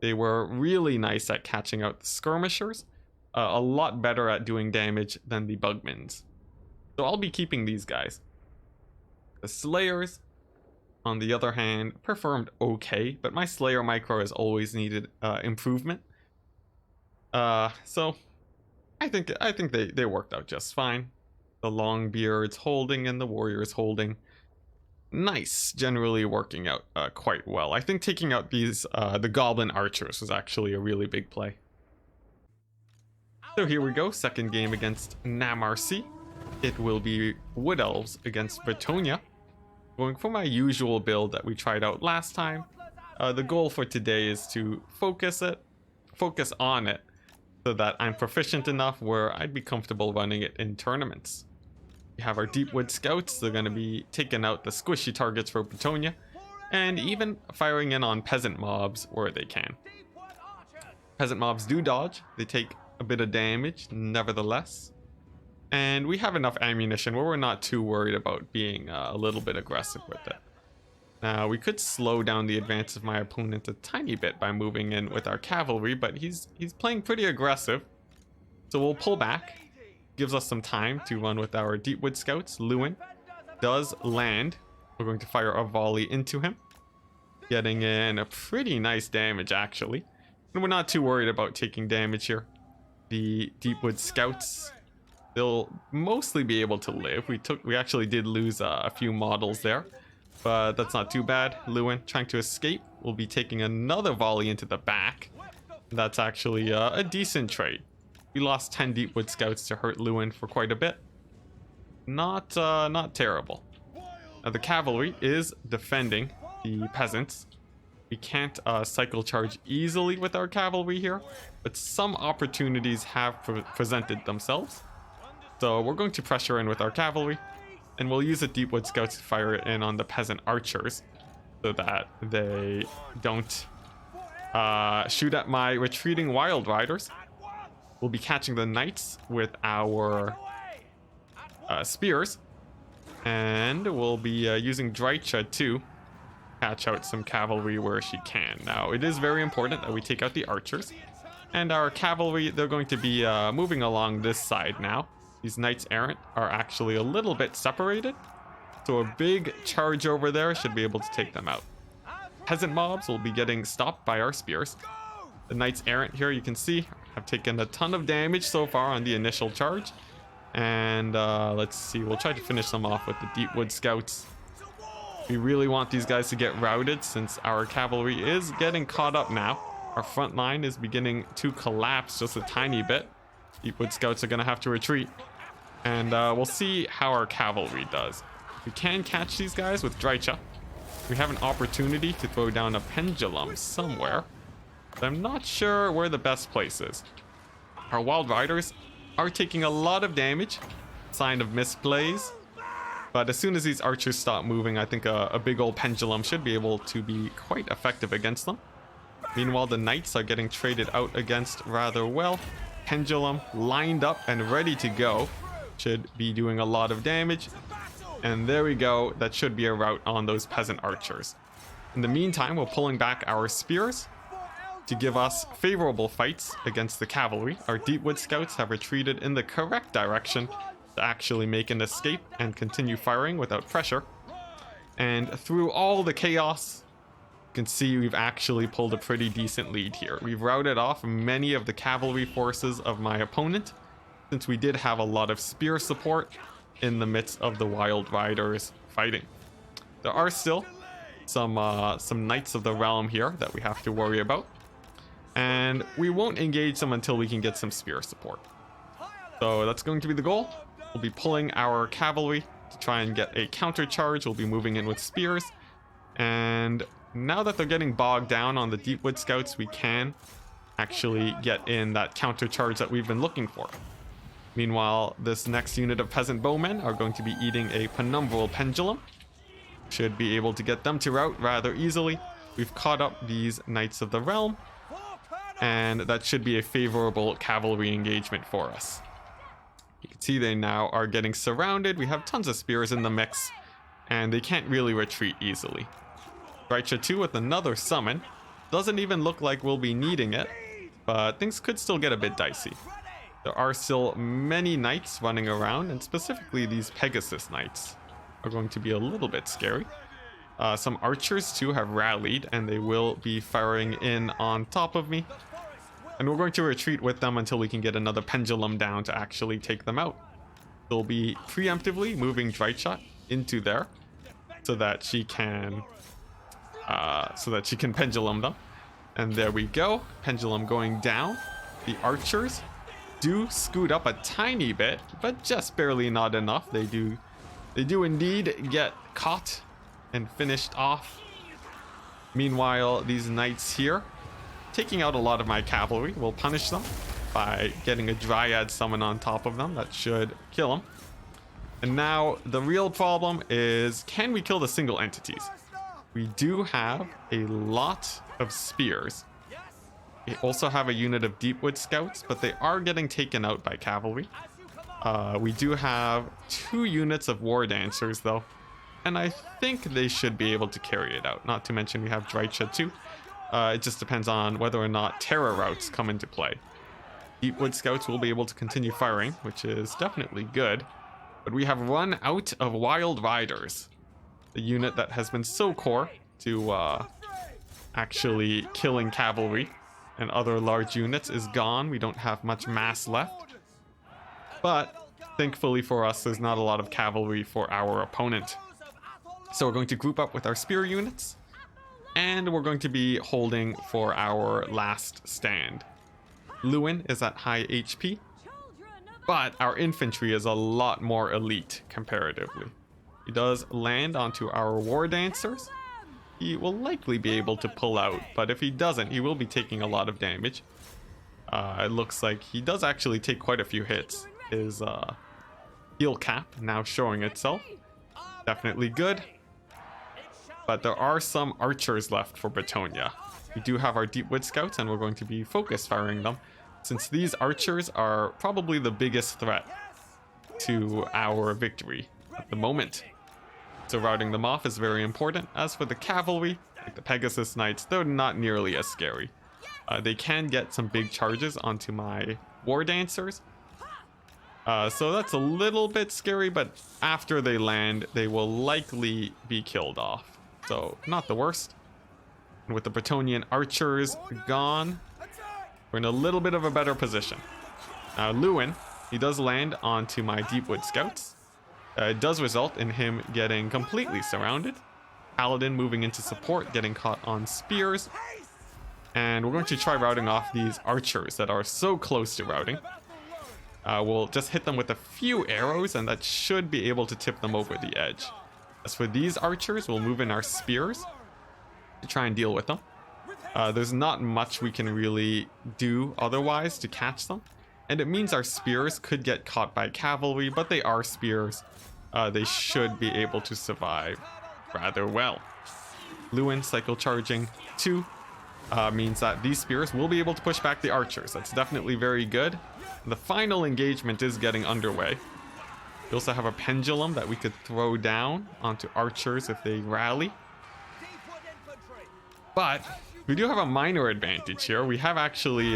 Speaker 1: They were really nice at catching out the skirmishers, a lot better at doing damage than the Bugmans. So I'll be keeping these guys. The Slayers, on the other hand, performed okay, but my Slayer micro has always needed improvement. So I think they worked out just fine. The Longbeard's holding and the Warrior's holding. nice. Generally working out quite well. I think taking out these the goblin archers was actually a really big play. So here we go, second game against Namarcy. It will be Wood Elves against Bretonia. Going for my usual build that we tried out last time. The goal for today is to focus on it, so that I'm proficient enough where I'd be comfortable running it in tournaments. We have our Deepwood Scouts. They're going to be taking out the squishy targets for Bretonia, and even firing in on peasant mobs where they can. Peasant mobs do dodge. They take a bit of damage, nevertheless. And we have enough ammunition where we're not too worried about being a little bit aggressive with it. Now, we could slow down the advance of my opponent a tiny bit by moving in with our cavalry, but he's playing pretty aggressive. So we'll pull back. Gives us some time to run with our Deepwood Scouts. Lewin does land. We're going to fire a volley into him, getting in a pretty nice damage, actually. And we're not too worried about taking damage here. The Deepwood Scouts, they'll mostly be able to live. We actually did lose a few models there, but that's not too bad. Lewin trying to escape. We'll be taking another volley into the back. That's actually a decent trade. We lost 10 Deepwood Scouts to hurt Lewin for quite a bit. Not terrible. Now, the cavalry is defending the peasants. We can't cycle charge easily with our cavalry here, but some opportunities have presented themselves. So we're going to pressure in with our cavalry, and we'll use the Deepwood Scouts to fire in on the peasant archers so that they don't shoot at my retreating wild riders. We'll be catching the knights with our spears, and we'll be using Drycha to catch out some cavalry where she can. Now, it is very important that we take out the archers, and our cavalry, they're going to be moving along this side now. These knights errant are actually a little bit separated, so a big charge over there should be able to take them out. Peasant mobs will be getting stopped by our spears. The knights errant here, you can see, have taken a ton of damage so far on the initial charge. And let's see, we'll try to finish them off with the Deepwood Scouts. We really want these guys to get routed since our cavalry is getting caught up now. Our front line is beginning to collapse just a tiny bit. Deepwood Scouts are going to have to retreat. And we'll see how our cavalry does. We can catch these guys with Drycha. We have an opportunity to throw down a pendulum somewhere, but I'm not sure where the best place is. Our wild riders are taking a lot of damage, sign of misplays, but as soon as these archers stop moving, I think a big old pendulum should be able to be quite effective against them. Meanwhile, the knights are getting traded out against rather well. Pendulum lined up and ready to go. Should be doing a lot of damage. And there we go. That should be a rout on those peasant archers. In the meantime, we're pulling back our spears to give us favorable fights against the cavalry. Our Deepwood Scouts have retreated in the correct direction to actually make an escape and continue firing without pressure. And through all the chaos, you can see we've actually pulled a pretty decent lead here. We've routed off many of the cavalry forces of my opponent, since we did have a lot of spear support in the midst of the wild riders fighting. There are still some knights of the realm here that we have to worry about, and we won't engage them until we can get some spear support. So that's going to be the goal. We'll be pulling our cavalry to try and get a counter charge. We'll be moving in with spears, and now that they're getting bogged down on the Deepwood Scouts, we can actually get in that counter charge that we've been looking for. Meanwhile, this next unit of peasant bowmen are going to be eating a penumbral pendulum. Should be able to get them to rout rather easily. We've caught up these knights of the realm, and that should be a favorable cavalry engagement for us. You can see they now are getting surrounded. We have tons of spears in the mix, and they can't really retreat easily. Drycha 2 with another summon. Doesn't even look like we'll be needing it, but things could still get a bit dicey. There are still many knights running around, and specifically these Pegasus knights are going to be a little bit scary. Some archers too have rallied, and they will be firing in on top of me. And we're going to retreat with them until we can get another pendulum down to actually take them out. They'll be preemptively moving Drycha into there. so that she can pendulum them. And there we go, pendulum going down. The archers do scoot up a tiny bit, but just barely, not enough. They do indeed get caught and finished off. Meanwhile, these knights here, taking out a lot of my cavalry, will punish them by getting a dryad summon on top of them. That should kill them. And now the real problem is, can we kill the single entities? We do have a lot of spears. We also have a unit of Deepwood scouts, but they are getting taken out by cavalry. We do have 2 units of war dancers though, and I think they should be able to carry it out. Not to mention we have Drycha too. It just depends on whether or not terror routes come into play. Deepwood scouts will be able to continue firing, which is definitely good. But we have run out of wild riders. The unit that has been so core to actually killing cavalry and other large units is gone. We don't have much mass left. But thankfully for us, there's not a lot of cavalry for our opponent. So we're going to group up with our spear units, and we're going to be holding for our last stand. Lewin is at high HP, but our infantry is a lot more elite comparatively. He does land onto our war dancers. He will likely be able to pull out, but if he doesn't, he will be taking a lot of damage. It looks like he does actually take quite a few hits. His heal cap now showing itself. Definitely good. But there are some archers left for Bretonia. We do have our Deepwood scouts, and we're going to be focus firing them, since these archers are probably the biggest threat to our victory at the moment. So routing them off is very important. As for the cavalry, like the Pegasus Knights, they're not nearly as scary. They can get some big charges onto my war dancers. So that's a little bit scary, but after they land, they will likely be killed off. So not the worst. And with the Bretonian archers gone, we're in a little bit of a better position. Now Lewin, he does land onto my Deepwood scouts. It does result in him getting completely surrounded. Paladin moving into support, getting caught on spears. And we're going to try routing off these archers that are so close to routing. We'll just hit them with a few arrows, and that should be able to tip them over the edge. As for these archers, we'll move in our spears to try and deal with them. There's not much we can really do otherwise to catch them. And it means our spears could get caught by cavalry, but they are spears. They should be able to survive rather well. Lewin cycle charging 2 means that these spears will be able to push back the archers. That's definitely very good. The final engagement is getting underway. We also have a pendulum that we could throw down onto archers if they rally. But we do have a minor advantage here. We have actually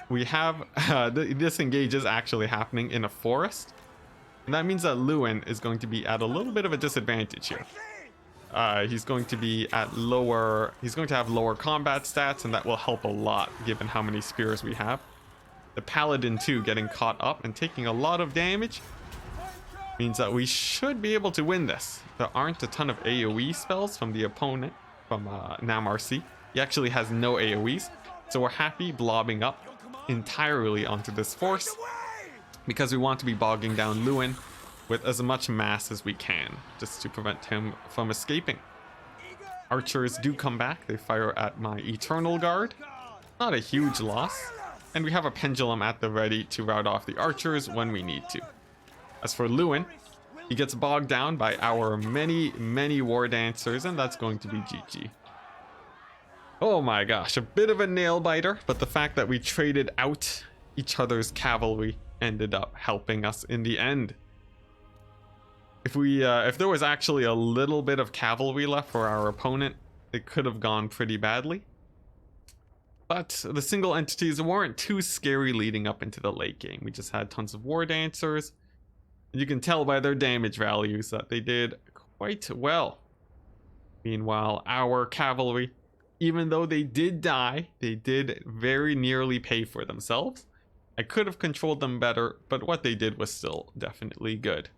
Speaker 1: this engage is actually happening in a forest, and that means that Lewin is going to be at a little bit of a disadvantage here. He's going to have lower combat stats, and that will help a lot given how many spears we have. The Paladin too, getting caught up and taking a lot of damage, means that we should be able to win this. There aren't a ton of AoE spells from the opponent, from Namarcy. He actually has no AoEs, so we're happy blobbing up entirely onto this force, because we want to be bogging down Lewin with as much mass as we can, just to prevent him from escaping. Archers do come back. They fire at my Eternal Guard. Not a huge loss. And we have a pendulum at the ready to rout off the archers when we need to. As for Lewin, he gets bogged down by our many war dancers, and that's going to be GG. Oh my gosh, a bit of a nail biter, but the fact that we traded out each other's cavalry ended up helping us in the end. If there was actually a little bit of cavalry left for our opponent, it could have gone pretty badly. But the single entities weren't too scary leading up into the late game. We just had tons of war dancers. And you can tell by their damage values that they did quite well. Meanwhile, our cavalry, even though they did die, they did very nearly pay for themselves. I could have controlled them better, but what they did was still definitely good.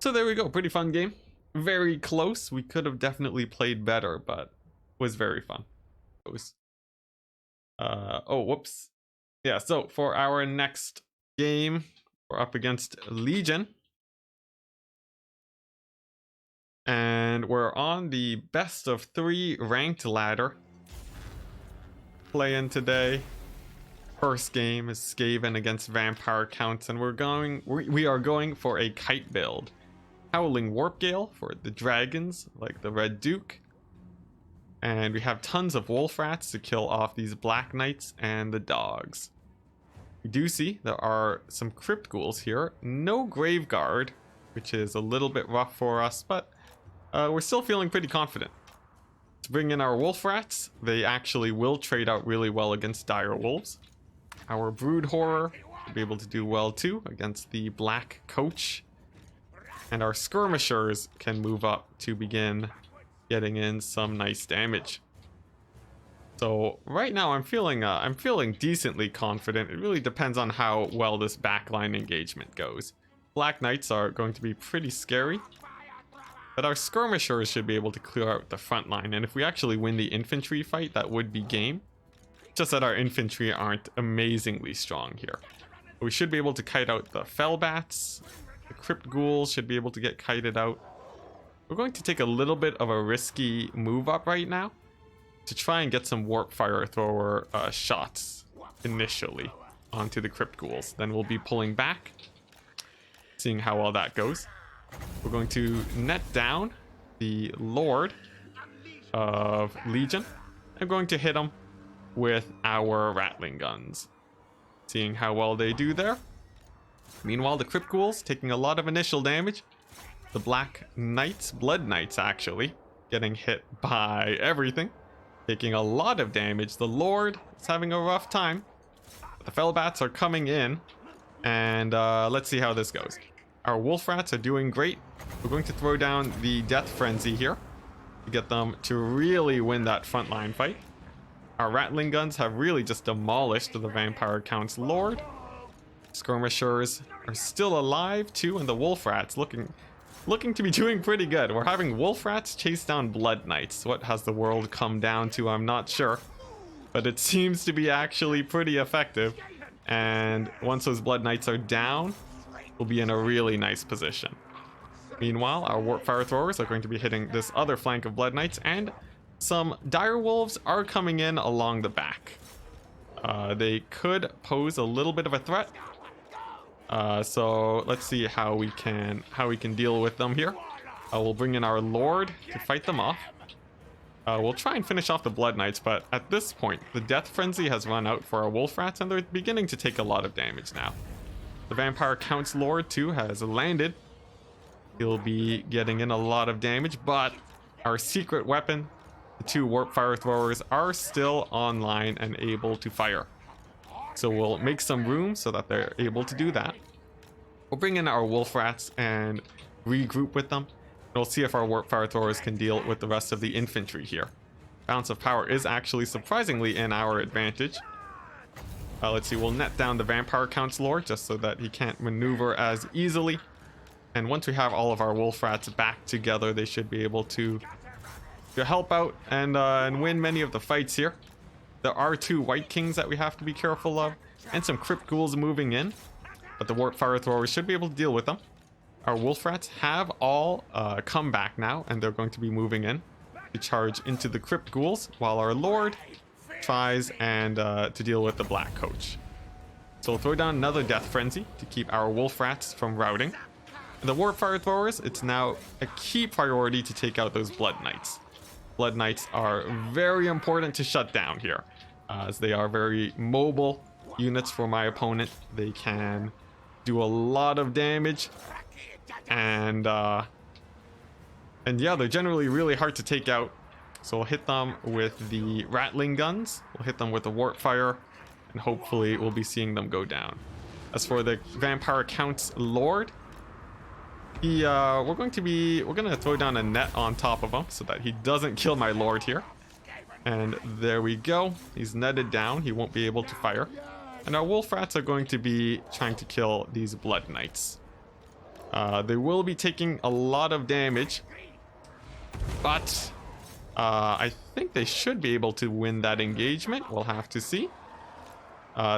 Speaker 1: So there we go. Pretty fun game. Very close. We could have definitely played better, but was very fun. It was. Oh, whoops. Yeah, so for our next game, we're up against Legion. And we're on the best of 3 ranked ladder. Playing today. First game is Skaven against Vampire Counts, and we are going for a kite build. Howling Warp Gale for the dragons, like the Red Duke. And we have tons of wolf rats to kill off these black knights and the dogs. We do see there are some crypt ghouls here. No grave guard, which is a little bit rough for us, but we're still feeling pretty confident. To bring in our wolf rats, they actually will trade out really well against dire wolves. Our brood horror will be able to do well too against the black coach. And our skirmishers can move up to begin getting in some nice damage. So right now I'm feeling decently confident. It really depends on how well this backline engagement goes. Black knights are going to be pretty scary, but our skirmishers should be able to clear out the front line. And if we actually win the infantry fight, that would be game. Just that our infantry aren't amazingly strong here. We should be able to kite out the fell bats. The crypt ghouls should be able to get kited out. We're going to take a little bit of a risky move up right now to try and get some warp fire thrower shots initially onto the crypt ghouls. Then we'll be pulling back, seeing how well that goes. We're going to net down the Lord of Legion. I'm going to hit him with our Rattling guns, seeing how well they do there. Meanwhile, the crypt ghouls taking a lot of initial damage. The black knights, blood knights actually, getting hit by everything, taking a lot of damage. The Lord is having a rough time. The fell bats are coming in, and let's see how this goes. Our wolf rats are doing great. We're going to throw down the death frenzy here to get them to really win that frontline fight. Our Rattling guns have really just demolished the Vampire Count's Lord. Skirmishers are still alive too, and the wolf rats looking to be doing pretty good. We're having wolf rats chase down blood knights. What has the world come down to? I'm not sure, but it seems to be actually pretty effective. And once those blood knights are down, we'll be in a really nice position. Meanwhile, our warp fire throwers are going to be hitting this other flank of blood knights, and some dire wolves are coming in along the back. They could pose a little bit of a threat. So let's see how we can deal with them here. We'll bring in our Lord to fight them off. We'll try and finish off the blood knights, but at this point, the death frenzy has run out for our wolf rats, and they're beginning to take a lot of damage now. The Vampire Count's Lord too has landed. He'll be getting in a lot of damage, but our secret weapon, the 2 warp fire throwers, are still online and able to fire. So we'll make some room so that they're able to do that. We'll bring in our wolf rats and regroup with them. We'll see if our warp fire throwers can deal with the rest of the infantry here. Balance of power is actually surprisingly in our advantage. Let's see, we'll net down the Vampire Count's Lord just so that he can't maneuver as easily. And once we have all of our wolf rats back together, they should be able to help out and win many of the fights here. There are 2 White Kings that we have to be careful of, and some crypt ghouls moving in, but the warp fire throwers should be able to deal with them. Our wolf rats have all come back now, and they're going to be moving in to charge into the crypt ghouls, while our Lord tries and to deal with the black coach. So we'll throw down another death frenzy to keep our wolf rats from routing. And the warp fire throwers, it's now a key priority to take out those blood knights. Blood knights are very important to shut down here, as they are very mobile units for my opponent. They can do a lot of damage, and yeah, they're generally really hard to take out. So we'll hit them with the Rattling guns, we'll hit them with the warp fire, and hopefully we'll be seeing them go down. As for the Vampire Count's Lord, we're gonna throw down a net on top of him so that he doesn't kill my Lord here. And there we go. He's netted down. He won't be able to fire. And our wolf rats are going to be trying to kill these blood knights. They will be taking a lot of damage, but I think they should be able to win that engagement. We'll have to see.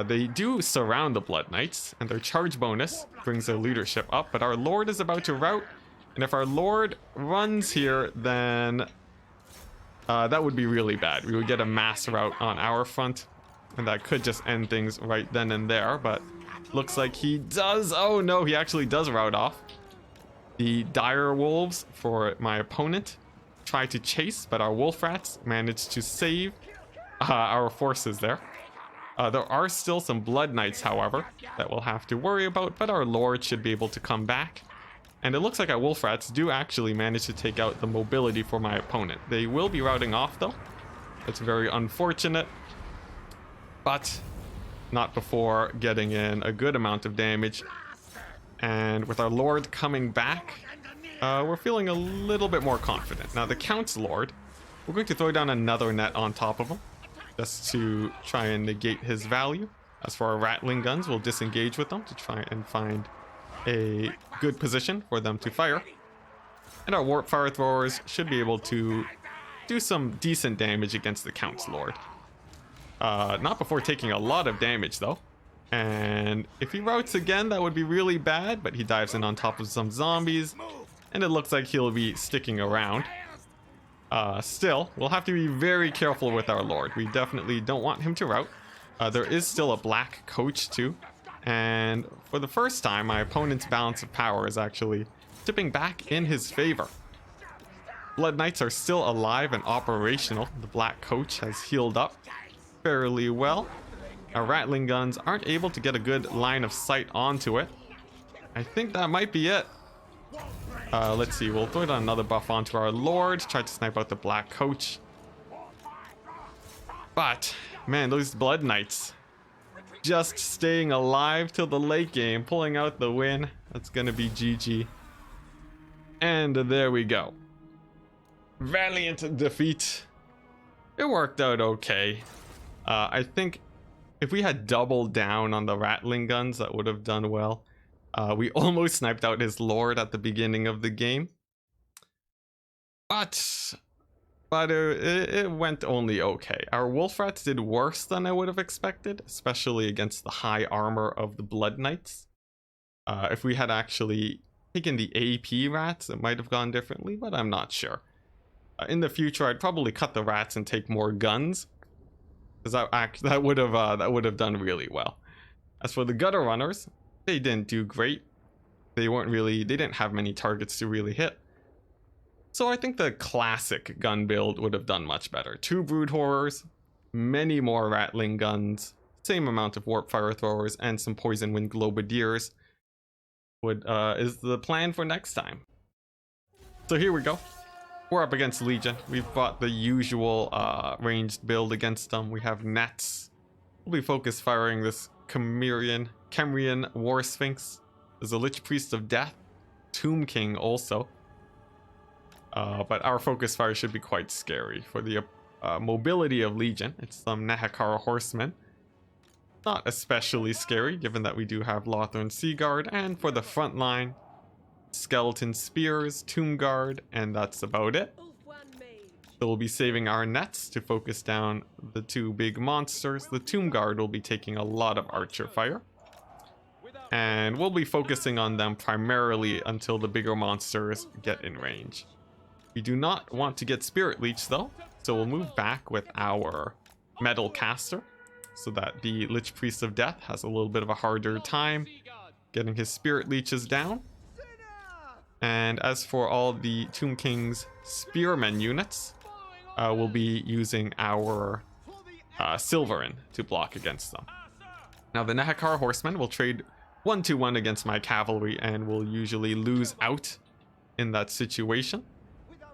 Speaker 1: They do surround the Blood Knights, and their charge bonus brings their leadership up, but our Lord is about to rout, and if our Lord runs here, then that would be really bad. We would get a mass rout on our front, and that could just end things right then and there, but looks like he does. Oh no, he actually does rout off. The dire wolves for my opponent try to chase, but our wolf rats managed to save our forces there. There are still some Blood Knights, however, that we'll have to worry about, but our Lord should be able to come back. And it looks like our wolf rats do actually manage to take out the mobility for my opponent. They will be routing off, though. It's very unfortunate, but not before getting in a good amount of damage. And with our Lord coming back, we're feeling a little bit more confident. Now, the Count's Lord, we're going to throw down another net on top of him, just to try and negate his value. As for our rattling guns, we'll disengage with them to try and find a good position for them to fire. And our warp fire throwers should be able to do some decent damage against the Count's Lord. Not before taking a lot of damage, though. And if he routs again, that would be really bad, but he dives in on top of some zombies, and it looks like he'll be sticking around. Still, we'll have to be very careful with our Lord. We definitely don't want him to rout. There is still a black coach too, and for the first time, my opponent's balance of power is actually tipping back in his favor. Blood Knights are still alive and operational. The black coach has healed up fairly well. Our rattling guns aren't able to get a good line of sight onto it. I think that might be it. Let's see, we'll throw down another buff onto our Lord, try to snipe out the black coach. But, man, those Blood Knights just staying alive till the late game, pulling out the win. That's gonna be GG. And there we go. Valiant defeat. It worked out okay. I think if we had doubled down on the rattling guns, that would have done well. We almost sniped out his Lord at the beginning of the game. But it went only okay. Our wolf rats did worse than I would have expected, especially against the high armor of the Blood Knights. If we had actually taken the AP rats, it might have gone differently, but I'm not sure. In the future, I'd probably cut the rats and take more guns, because that would have done really well. As for the gutter runners, they didn't do great. They didn't have many targets to really hit. So I think the classic gun build would have done much better. 2 brood horrors, many more rattling guns, same amount of warp fire throwers, and some poison wind globadiers is the plan for next time. So here we go. We're up against Legion. We've got the usual ranged build against them. We have nets. We'll be focus firing this Kemrian War Sphinx. There's a Lich Priest of Death. Tomb King also. But our focus fire should be quite scary. For the mobility of Legion, it's some Nehekara Horsemen. Not especially scary, given that we do have Lothern Sea Guard. And for the front line, Skeleton Spears, Tomb Guard, and that's about it. So we'll be saving our nets to focus down the 2 big monsters. The Tomb Guard will be taking a lot of archer fire. And we'll be focusing on them primarily until the bigger monsters get in range. We do not want to get Spirit Leech though, so we'll move back with our Metal Caster, so that the Lich Priest of Death has a little bit of a harder time getting his Spirit Leeches down. And as for all the Tomb King's Spearmen units, we'll be using our Silverin to block against them. Now the Nehekara Horsemen will trade 1-1 against my cavalry and will usually lose out in that situation.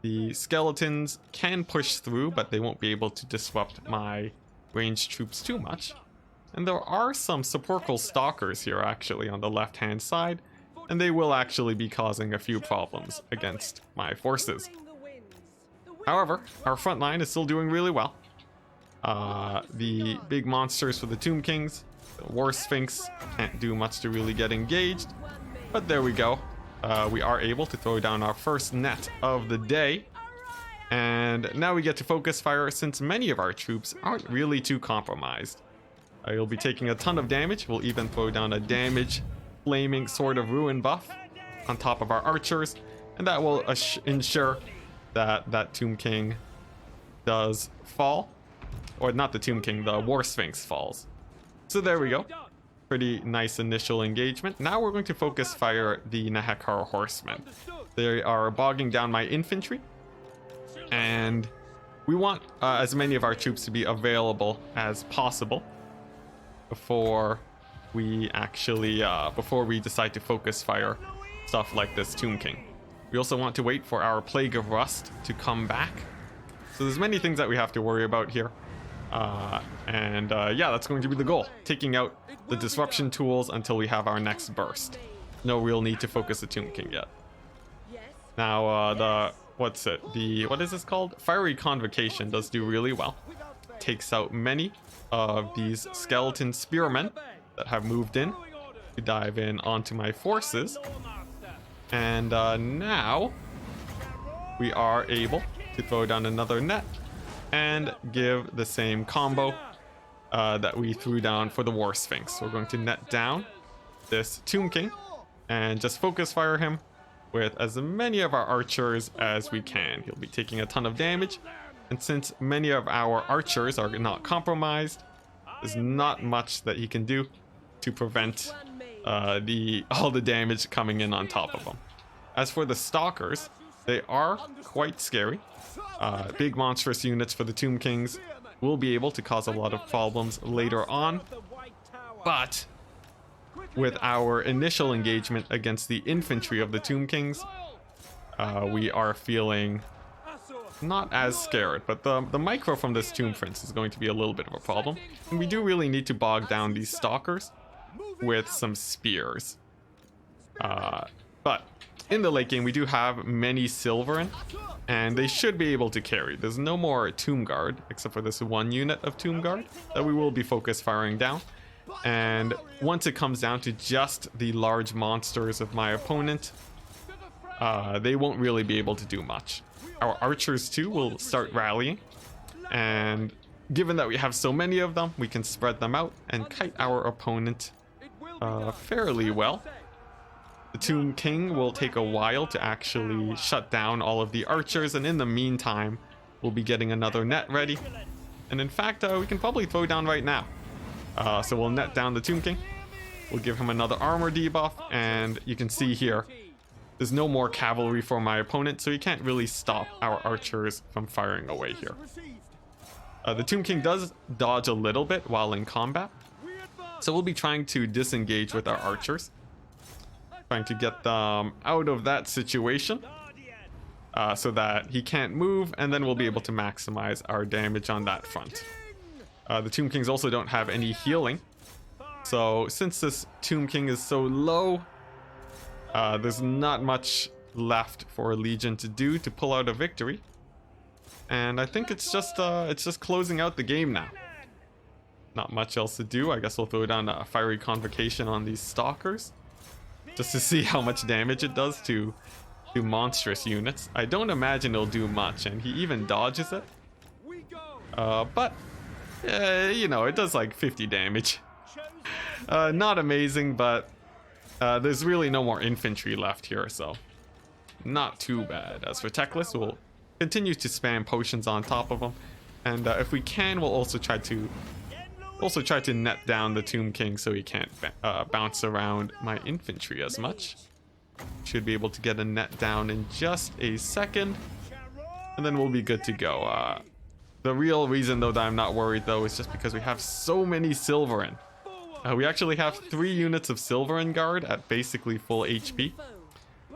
Speaker 1: The skeletons can push through, but they won't be able to disrupt my ranged troops too much. And there are some sepulchral stalkers here actually on the left hand side, and they will actually be causing a few problems against my forces. However, our front line is still doing really well. The big monsters for the Tomb Kings, the War Sphinx, can't do much to really get engaged, but there we go. we are able to throw down our first net of the day. And now we get to focus fire since many of our troops aren't really too compromised. You'll be taking a ton of damage. We'll even throw down a damage flaming Sword of Ruin buff on top of our archers. And that will ensure that that Tomb King does fall. Or not the Tomb King, the War Sphinx falls. So there we go. Pretty nice initial engagement. Now we're going to focus fire the Nehekar horsemen. They are bogging down my infantry. And we want as many of our troops to be available as possible before we actually before we decide to focus fire stuff like this Tomb King. We also want to wait for our Plague of Rust to come back. So there's many things that we have to worry about here. Yeah, that's going to be the goal. Taking out the disruption tools until we have our next burst. No real need to focus the Tomb King yet. Now, what is this called? Fiery Convocation does do really well. Takes out many of these skeleton spearmen that have moved in to dive in onto my forces. And now we are able to throw down another net and give the same combo that we threw down for the War Sphinx. We're going to net down this Tomb King and just focus fire him with as many of our archers as we can. He'll be taking a ton of damage, and since many of our archers are not compromised, there's not much that he can do to prevent all the damage coming in on top of them. As for the Stalkers, they are quite scary. Big monstrous units for the Tomb Kings will be able to cause a lot of problems later on, but with our initial engagement against the infantry of the Tomb Kings, we are feeling not as scared, but the micro from this Tomb Prince is going to be a little bit of a problem. And we do really need to bog down these Stalkers with some spears. But in the late game, we do have many Silverin, and they should be able to carry. There's no more Tomb Guard, except for this one unit of Tomb Guard that we will be focus firing down. And once it comes down to just the large monsters of my opponent, they won't really be able to do much. Our archers too will start rallying, and given that we have so many of them, we can spread them out and kite our opponent fairly well. The Tomb King will take a while to actually shut down all of the archers, and in the meantime, we'll be getting another net ready. And in fact, we can probably throw down right now. So we'll net down the Tomb King. We'll give him another armor debuff, and you can see here, there's no more cavalry for my opponent, so he can't really stop our archers from firing away here. The Tomb King does dodge a little bit while in combat, so we'll be trying to disengage with our archers, trying to get them out of that situation so that he can't move, and then we'll be able to maximize our damage on that front. The Tomb Kings also don't have any healing, so since this Tomb King is so low, there's not much left for a Legion to do to pull out a victory. And I think it's just closing out the game now. Not much else to do. I guess we'll throw down a Fiery Convocation on these Stalkers, just to see how much damage it does to monstrous units. I don't imagine it'll do much, and he even dodges it. But you know, it does like 50 damage. Not amazing, but there's really no more infantry left here, so not too bad. As for Teclis, we'll continue to spam potions on top of them, and if we can, we'll also try to net down the Tomb King so he can't bounce around my infantry as much. Should be able to get a net down in just a second, and then we'll be good to go. The real reason though that I'm not worried though is just because we have so many Silverin. We actually have 3 units of Silverin Guard at basically full HP,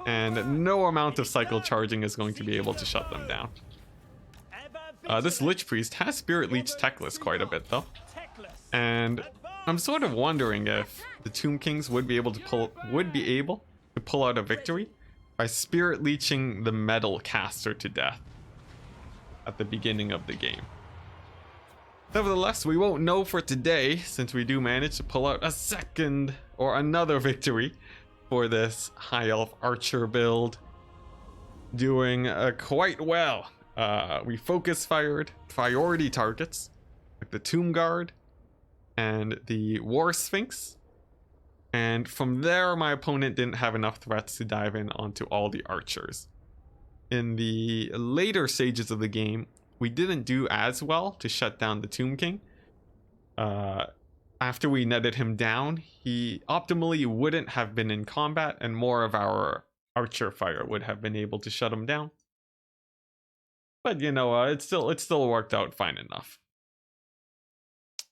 Speaker 1: and no amount of cycle charging is going to be able to shut them down. This Lich Priest has Spirit Leech Teclis quite a bit though, and I'm sort of wondering if the Tomb Kings would be able to pull out a victory by Spirit Leeching the Metal Caster to death at the beginning of the game. Nevertheless, we won't know for today, since we do manage to pull out a second or another victory for this high elf archer build. Doing quite well. We focus fired priority targets like the Tomb Guard and the War Sphinx. And from there, my opponent didn't have enough threats to dive in onto all the archers. In the later stages of the game, we didn't do as well to shut down the Tomb King. After we netted him down, he optimally wouldn't have been in combat, and more of our archer fire would have been able to shut him down. But you know, it still worked out fine enough.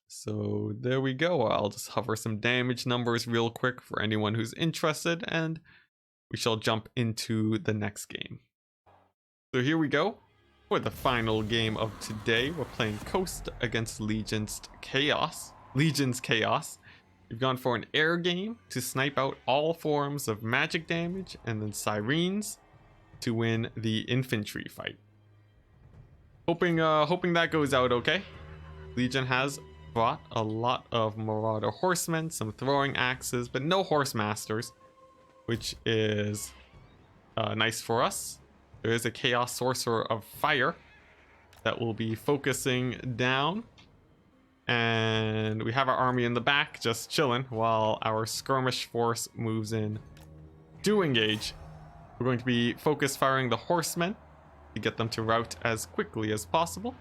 Speaker 1: So there we go. I'll just hover some damage numbers real quick for anyone who's interested, and we shall jump into the next game. So here we go. For the final game of today, we're playing Coast against Legion's Chaos. We've gone for an air game to snipe out all forms of magic damage, and then sirens to win the infantry fight. Hoping that goes out okay. Legion has brought a lot of Marauder horsemen, some throwing axes, but no horse masters, which is nice for us. There is a Chaos Sorcerer of Fire that will be focusing down. And we have our army in the back just chilling while our skirmish force moves in to engage. We're going to be focus firing the horsemen to get them to rout as quickly as possible.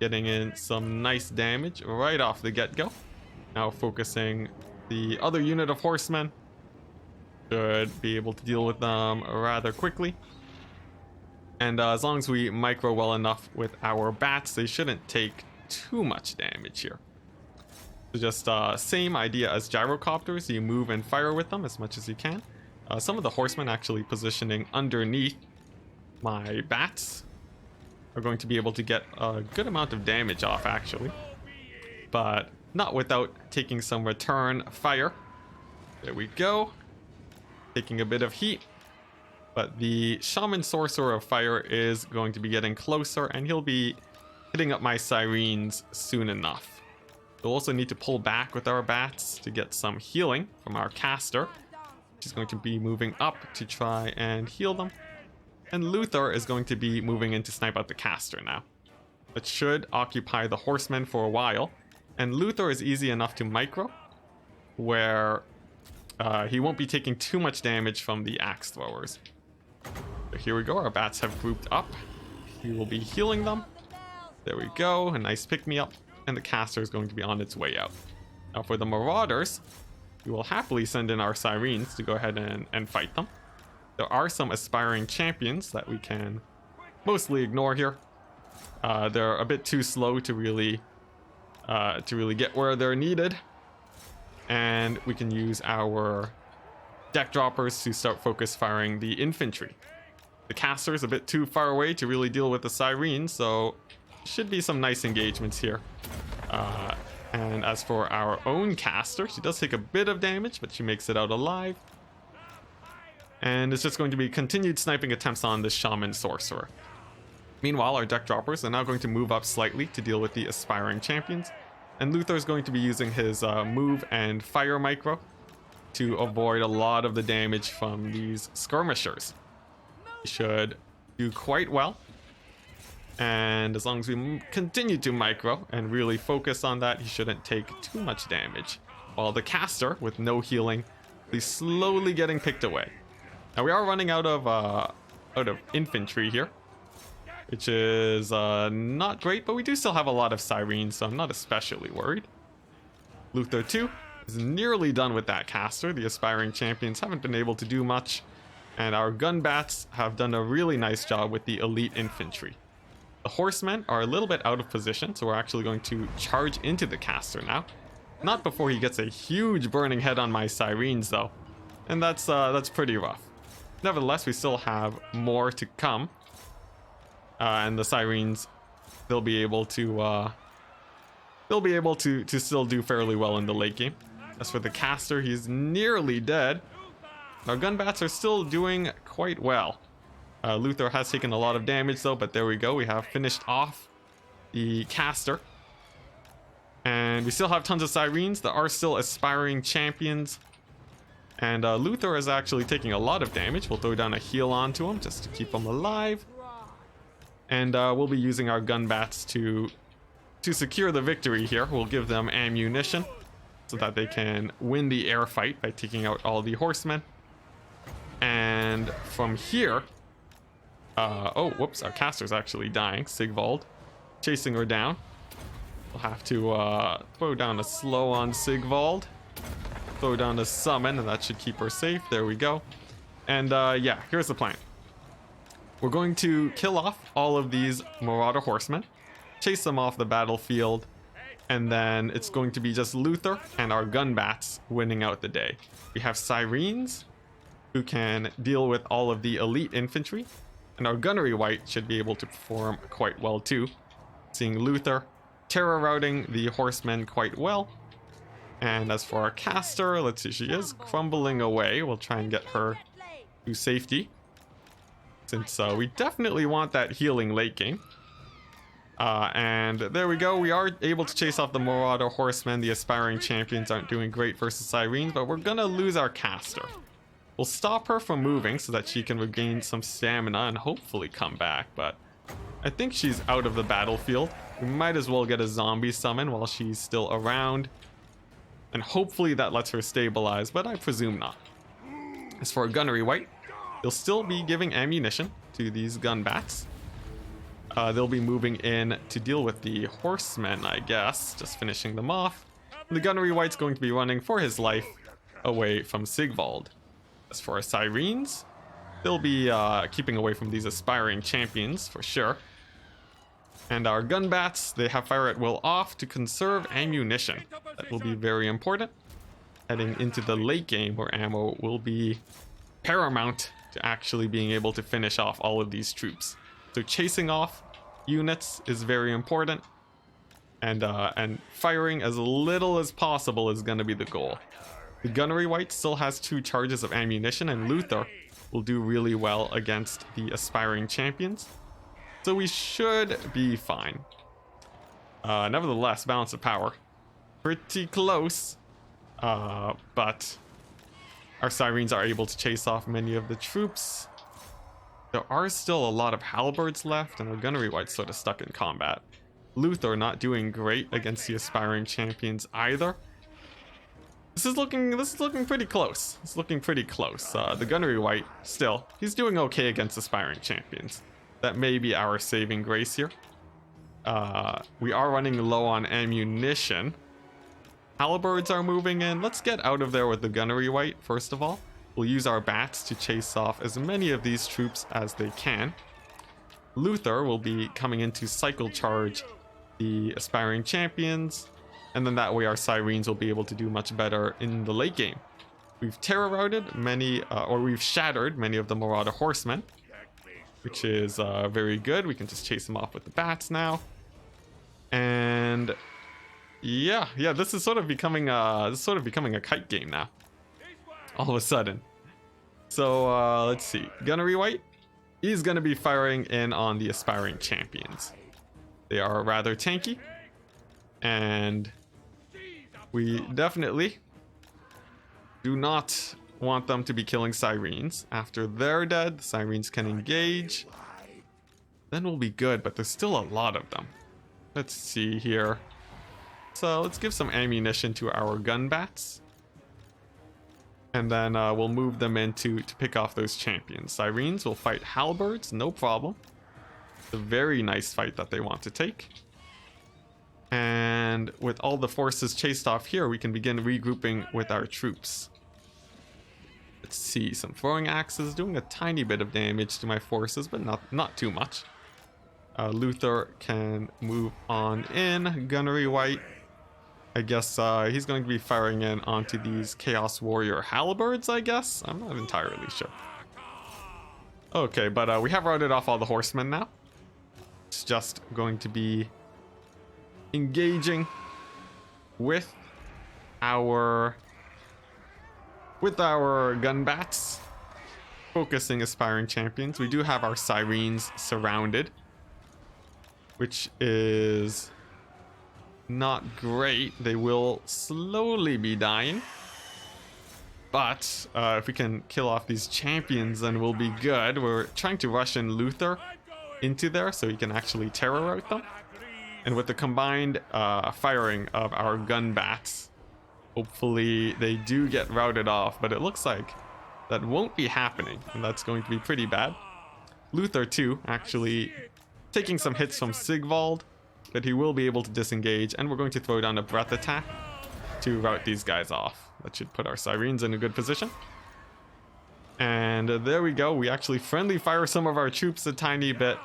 Speaker 1: Getting in some nice damage right off the get-go. Now focusing the other unit of horsemen. Should be able to deal with them rather quickly. And as long as we micro well enough with our bats, they shouldn't take too much damage here. So just same idea as gyrocopters. You move and fire with them as much as you can. Some of the horsemen actually positioning underneath my bats are going to be able to get a good amount of damage off actually, but not without taking some return fire. There we go, taking a bit of heat. But the Shaman Sorcerer of Fire is going to be getting closer, and he'll be hitting up my sirens soon enough. We'll also need to pull back with our bats to get some healing from our caster. She's going to be moving up to try and heal them. And Luther is going to be moving in to snipe out the caster now. That should occupy the horsemen for a while. And Luther is easy enough to micro, where he won't be taking too much damage from the axe throwers. So here we go, our bats have grouped up. We will be healing them. There we go, a nice pick-me-up, and the caster is going to be on its way out. Now for the Marauders, we will happily send in our sirens to go ahead and fight them. There are some aspiring champions that we can mostly ignore here. They're a bit too slow to really get where they're needed. And we can use our deck droppers to start focus firing the infantry. The caster is a bit too far away to really deal with the sirens, so should be some nice engagements here. And as for our own caster, she does take a bit of damage, but she makes it out alive. And it's just going to be continued sniping attempts on this Shaman Sorcerer. Meanwhile, our deck droppers are now going to move up slightly to deal with the aspiring champions. And Luther is going to be using his move and fire micro to avoid a lot of the damage from these skirmishers. He should do quite well. And as long as we continue to micro and really focus on that, he shouldn't take too much damage. While the caster, with no healing, is slowly getting picked away. Now we are running out of infantry here, which is not great, but we do still have a lot of sirens, so I'm not especially worried. Luther 2 is nearly done with that caster. The aspiring champions haven't been able to do much, and our gun bats have done a really nice job with the elite infantry. The horsemen are a little bit out of position, so we're actually going to charge into the caster now. Not before he gets a huge burning head on my sirens though, and that's pretty rough. Nevertheless, we still have more to come, and the sirens, they'll be able to still do fairly well in the late game. As for the caster, he's nearly dead. Our gun bats are still doing quite well. Luther has taken a lot of damage though, but there we go. We have finished off the caster. And we still have tons of sirens. There are still aspiring champions And Luther is actually taking a lot of damage. We'll throw down a heal onto him just to keep him alive. And we'll be using our gun bats to secure the victory here. We'll give them ammunition so that they can win the air fight by taking out all the horsemen. And from here, oh, whoops, our caster's actually dying. Sigvald chasing her down. We'll have to throw down a slow on Sigvald. Throw down a summon, and that should keep her safe. There we go. And yeah, here's the plan. We're going to kill off all of these Marauder horsemen, chase them off the battlefield, and then it's going to be just Luther and our gun bats winning out the day. We have Sirens, who can deal with all of the elite infantry, and our gunnery wight should be able to perform quite well too. Seeing Luther terror routing the horsemen quite well. And as for our caster, let's see, she is crumbling away. We'll try and get her to safety, since we definitely want that healing late game. And there we go. We are able to chase off the Marauder horsemen. The aspiring champions aren't doing great versus Sirens, but we're gonna lose our caster. We'll stop her from moving so that she can regain some stamina and hopefully come back, but I think she's out of the battlefield. We might as well get a zombie summon while she's still around, and hopefully that lets her stabilize, but I presume not. As for a gunnery wight, they'll still be giving ammunition to these gun bats. They'll be moving in to deal with the horsemen, I guess, just finishing them off. The gunnery wight's going to be running for his life away from Sigvald. As for our Sirens, they'll be keeping away from these aspiring champions for sure. And our gun bats, they have fire at will off to conserve ammunition. That will be very important heading into the late game, where ammo will be paramount to actually being able to finish off all of these troops. So chasing off units is very important, and firing as little as possible is going to be the goal. The gunnery wight still has 2 charges of ammunition, and Luther will do really well against the aspiring champions. So we should be fine. Nevertheless, balance of power. Pretty close. But our Sirens are able to chase off many of the troops. There are still a lot of halberds left, and our gunnery wight's sort of stuck in combat. Luther not doing great against the aspiring champions either. This is looking pretty close. It's looking pretty close. The gunnery wight, still, he's doing okay against aspiring champions. That may be our saving grace here. We are running low on ammunition. Halberds are moving in. Let's get out of there with the gunnery wight, first of all. We'll use our bats to chase off as many of these troops as they can. Luther will be coming in to cycle charge the aspiring champions, and then that way our Sirens will be able to do much better in the late game. We've terror routed many, or we've shattered many of the Marauder horsemen, which is very good. We can just chase them off with the bats now. And yeah, this is sort of becoming a kite game now, all of a sudden. So let's see, gunnery wight, he's gonna be firing in on the aspiring champions. They are rather tanky, and we definitely do not want them to be killing Sirens. After they're dead, the Sirens can engage. Then we'll be good, but there's still a lot of them. Let's see here. So let's give some ammunition to our gun bats. And then we'll move them in to pick off those champions. Sirens will fight halberds, no problem. It's a very nice fight that they want to take. And with all the forces chased off here, we can begin regrouping with our troops. Let's see, some throwing axes doing a tiny bit of damage to my forces, but not too much. Luther can move on in. Gunnery wight, I guess he's going to be firing in onto these Chaos Warrior halberds, I guess? I'm not entirely sure. Okay, but we have routed off all the horsemen now. It's just going to be engaging with our gun bats, focusing aspiring champions. We do have our Sirens surrounded, which is not great. They will slowly be dying, But if we can kill off these champions, then we'll be good. We're trying to rush in Luther into there so he can actually terror out them. And with the combined firing of our gun bats, hopefully they do get routed off. But it looks like that won't be happening, and that's going to be pretty bad. Luther too, actually taking some hits from Sigvald, but he will be able to disengage, and we're going to throw down a breath attack to rout these guys off. That should put our Sirens in a good position. And there we go. We actually friendly fire some of our troops a tiny bit.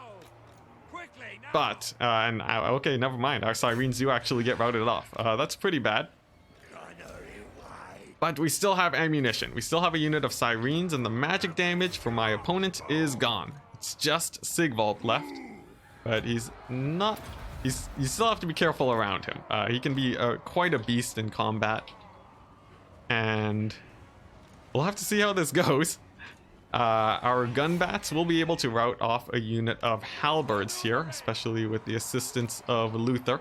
Speaker 1: But, okay, never mind. Our Sirens do actually get routed off. That's pretty bad. But we still have ammunition. We still have a unit of Sirens, and the magic damage for my opponent is gone. It's just Sigvald left. But he's not... you still have to be careful around him. He can be quite a beast in combat. And we'll have to see how this goes. Our gun bats will be able to rout off a unit of halberds here, especially with the assistance of Luther.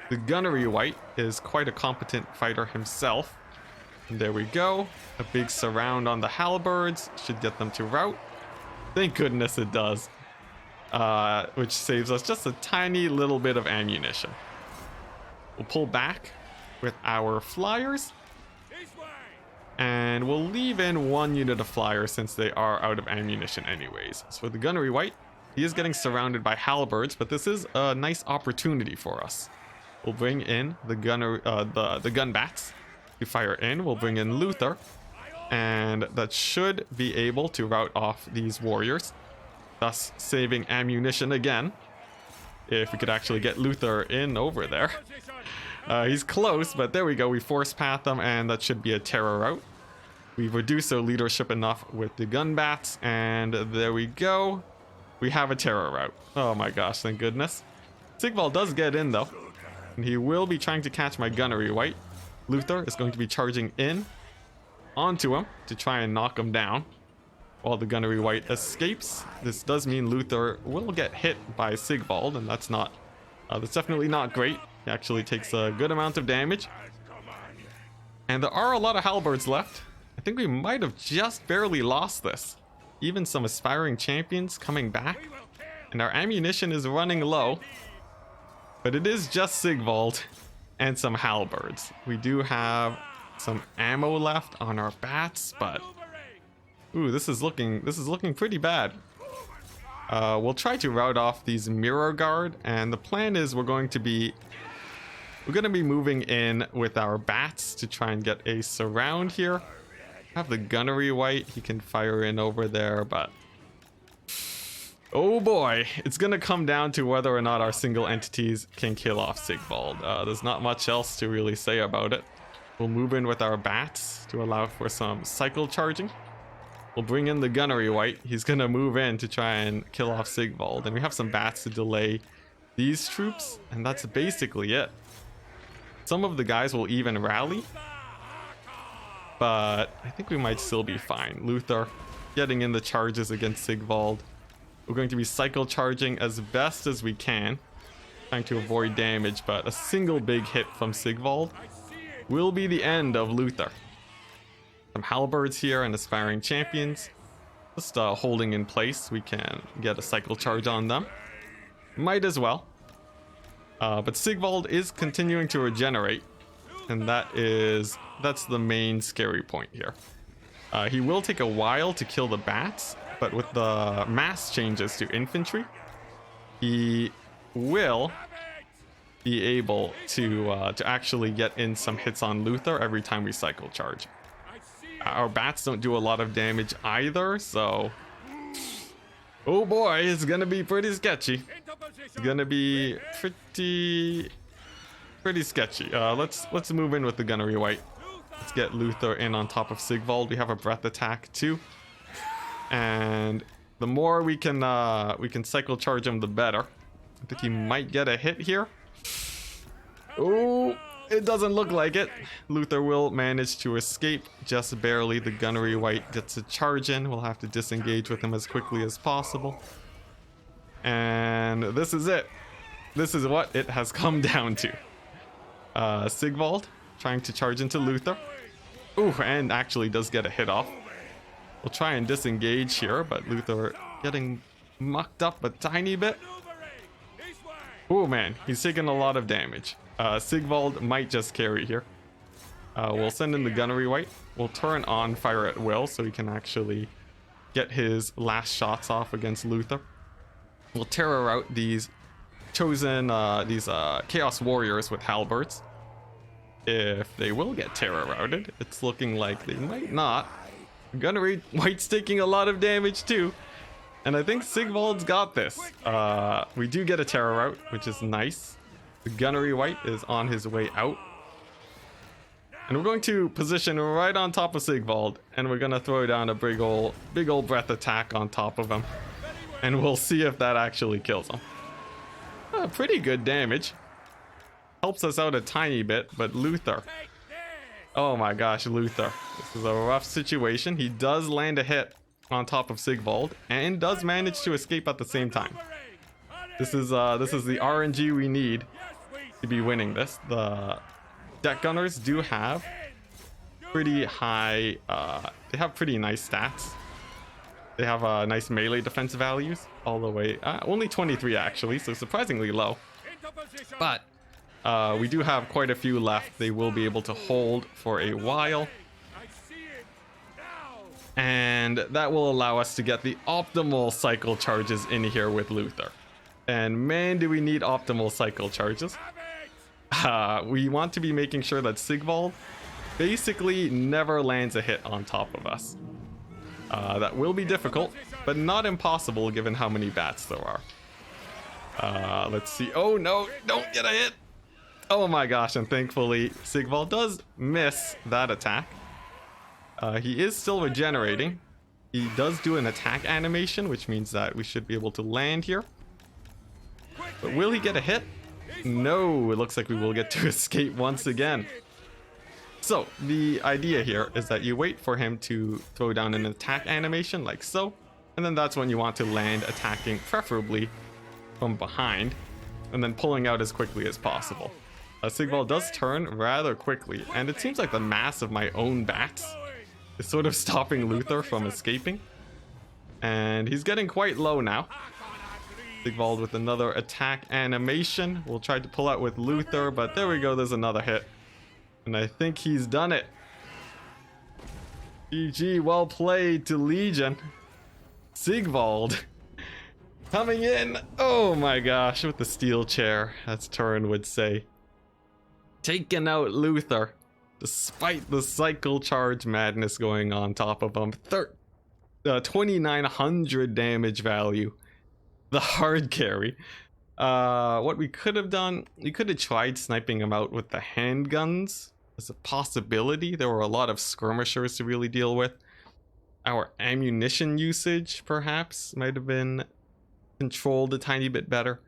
Speaker 1: The gunnery wight is quite a competent fighter himself. And there we go. A big surround on the halberds should get them to rout. Thank goodness it does. Which saves us just a tiny little bit of ammunition. We'll pull back with our flyers. And we'll leave in one unit of flyers since they are out of ammunition anyways. So for the gunnery wight, he is getting surrounded by halberds, but this is a nice opportunity for us. We'll bring in the gun bats to fire in. We'll bring in Luther, and that should be able to rout off these warriors, thus saving ammunition again. If we could actually get Luther in over there. He's close, but there we go. We force path them, and that should be a terror rout. We've reduced our leadership enough with the gun bats, and there we go. We have a terror rout. Oh my gosh, thank goodness. Sigvald does get in though, and he will be trying to catch my gunnery wight. Luther is going to be charging in onto him to try and knock him down while the gunnery wight escapes. This does mean Luther will get hit by Sigvald, and that's definitely not great. He actually takes a good amount of damage. And there are a lot of halberds left. I think we might have just barely lost this. Even some aspiring champions coming back. And our ammunition is running low. But it is just Sigvald and some halberds. We do have some ammo left on our bats, but ooh, this is looking pretty bad. We'll try to rout off these mirror guard, and the plan is we're going to be moving in with our bats to try and get a surround here. Have the gunnery wight, he can fire in over there, but oh boy, it's gonna come down to whether or not our single entities can kill off Sigvald. There's not much else to really say about it. We'll move in with our bats to allow for some cycle charging. We'll bring in the gunnery wight. He's gonna move in to try and kill off Sigvald, and we have some bats to delay these troops, and that's basically it. Some of the guys will even rally, but I think we might still be fine. Luther getting in the charges against Sigvald. We're going to be cycle charging as best as we can, trying to avoid damage, but a single big hit from Sigvald will be the end of Luther. Some halberds here and aspiring champions. Just holding in place. We can get a cycle charge on them. Might as well. But Sigvald is continuing to regenerate, and that's the main scary point here. He will take a while to kill the bats, but with the mass changes to infantry, he will be able to actually get in some hits on Luther every time we cycle charge. Our bats don't do a lot of damage either, so oh boy, it's gonna be pretty sketchy. It's gonna be pretty sketchy. Let's move in with the gunnery wight. Let's get Luther in on top of Sigvald. We have a breath attack too, and the more we can cycle charge him, the better. I think he might get a hit here. Oh, it doesn't look like it. Luther will manage to escape just barely. The gunnery wight gets a charge in. We'll have to disengage with him as quickly as possible. And this is it. This is what it has come down to. Sigvald trying to charge into Luther. Ooh, and actually does get a hit off. We'll try and disengage here, but Luther getting mucked up a tiny bit. Oh man, he's taking a lot of damage. Sigvald might just carry here. We'll send in the gunnery wight. We'll turn on fire at will so he can actually get his last shots off against Luther. We'll terror out these chosen, chaos warriors with halberds. If they will get terror routed, it's looking like they might not. Gunnery wight's taking a lot of damage too. And I think Sigvald's got this. We do get a terror rout, which is nice. The gunnery wight is on his way out. And we're going to position right on top of Sigvald, and we're going to throw down a big old breath attack on top of him. And we'll see if that actually kills him. Pretty good damage. Helps us out a tiny bit, but Luther. Oh my gosh, Luther. This is a rough situation. He does land a hit on top of Sigvald and does manage to escape at the same time. This is the RNG we need to be winning this. The deck gunners do have pretty high, they have pretty nice stats. They have nice melee defense values all the way, only 23 actually, so surprisingly low. But we do have quite a few left. They will be able to hold for a while. And that will allow us to get the optimal cycle charges in here with Luther. And man, do we need optimal cycle charges. We want to be making sure that Sigvald basically never lands a hit on top of us. That will be difficult, but not impossible given how many bats there are. Let's see. Oh no, don't get a hit. Oh my gosh, and thankfully Sigvald does miss that attack. He is still regenerating. He does do an attack animation, which means that we should be able to land here. But will he get a hit? No, it looks like we will get to escape once again. So the idea here is that you wait for him to throw down an attack animation like so, and then that's when you want to land attacking, preferably from behind, and then pulling out as quickly as possible. Sigvald does turn rather quickly, and it seems like the mass of my own bats is sort of stopping Luther from escaping. And he's getting quite low now. Sigvald with another attack animation. We'll try to pull out with Luther, but there we go, there's another hit. And I think he's done it. GG, well played to Legion. Sigvald coming in. Oh my gosh, with the steel chair, as Turin would say. Taking out Luther, despite the cycle charge madness going on top of him. 2900 damage value. The hard carry. What we could have done, we could have tried sniping him out with the handguns as a possibility. There were a lot of skirmishers to really deal with. Our ammunition usage perhaps might have been controlled a tiny bit better.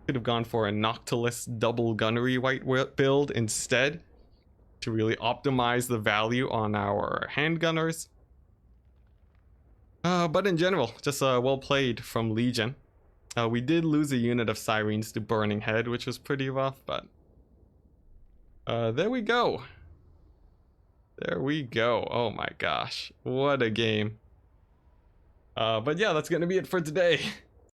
Speaker 1: Could have gone for a Noctilus double gunnery wight build instead to really optimize the value on our handgunners. But in general, just well played from Legion. We did lose a unit of Sirens to Burning Head, which was pretty rough, but there we go. There we go. Oh my gosh, what a game. But yeah, that's gonna be it for today.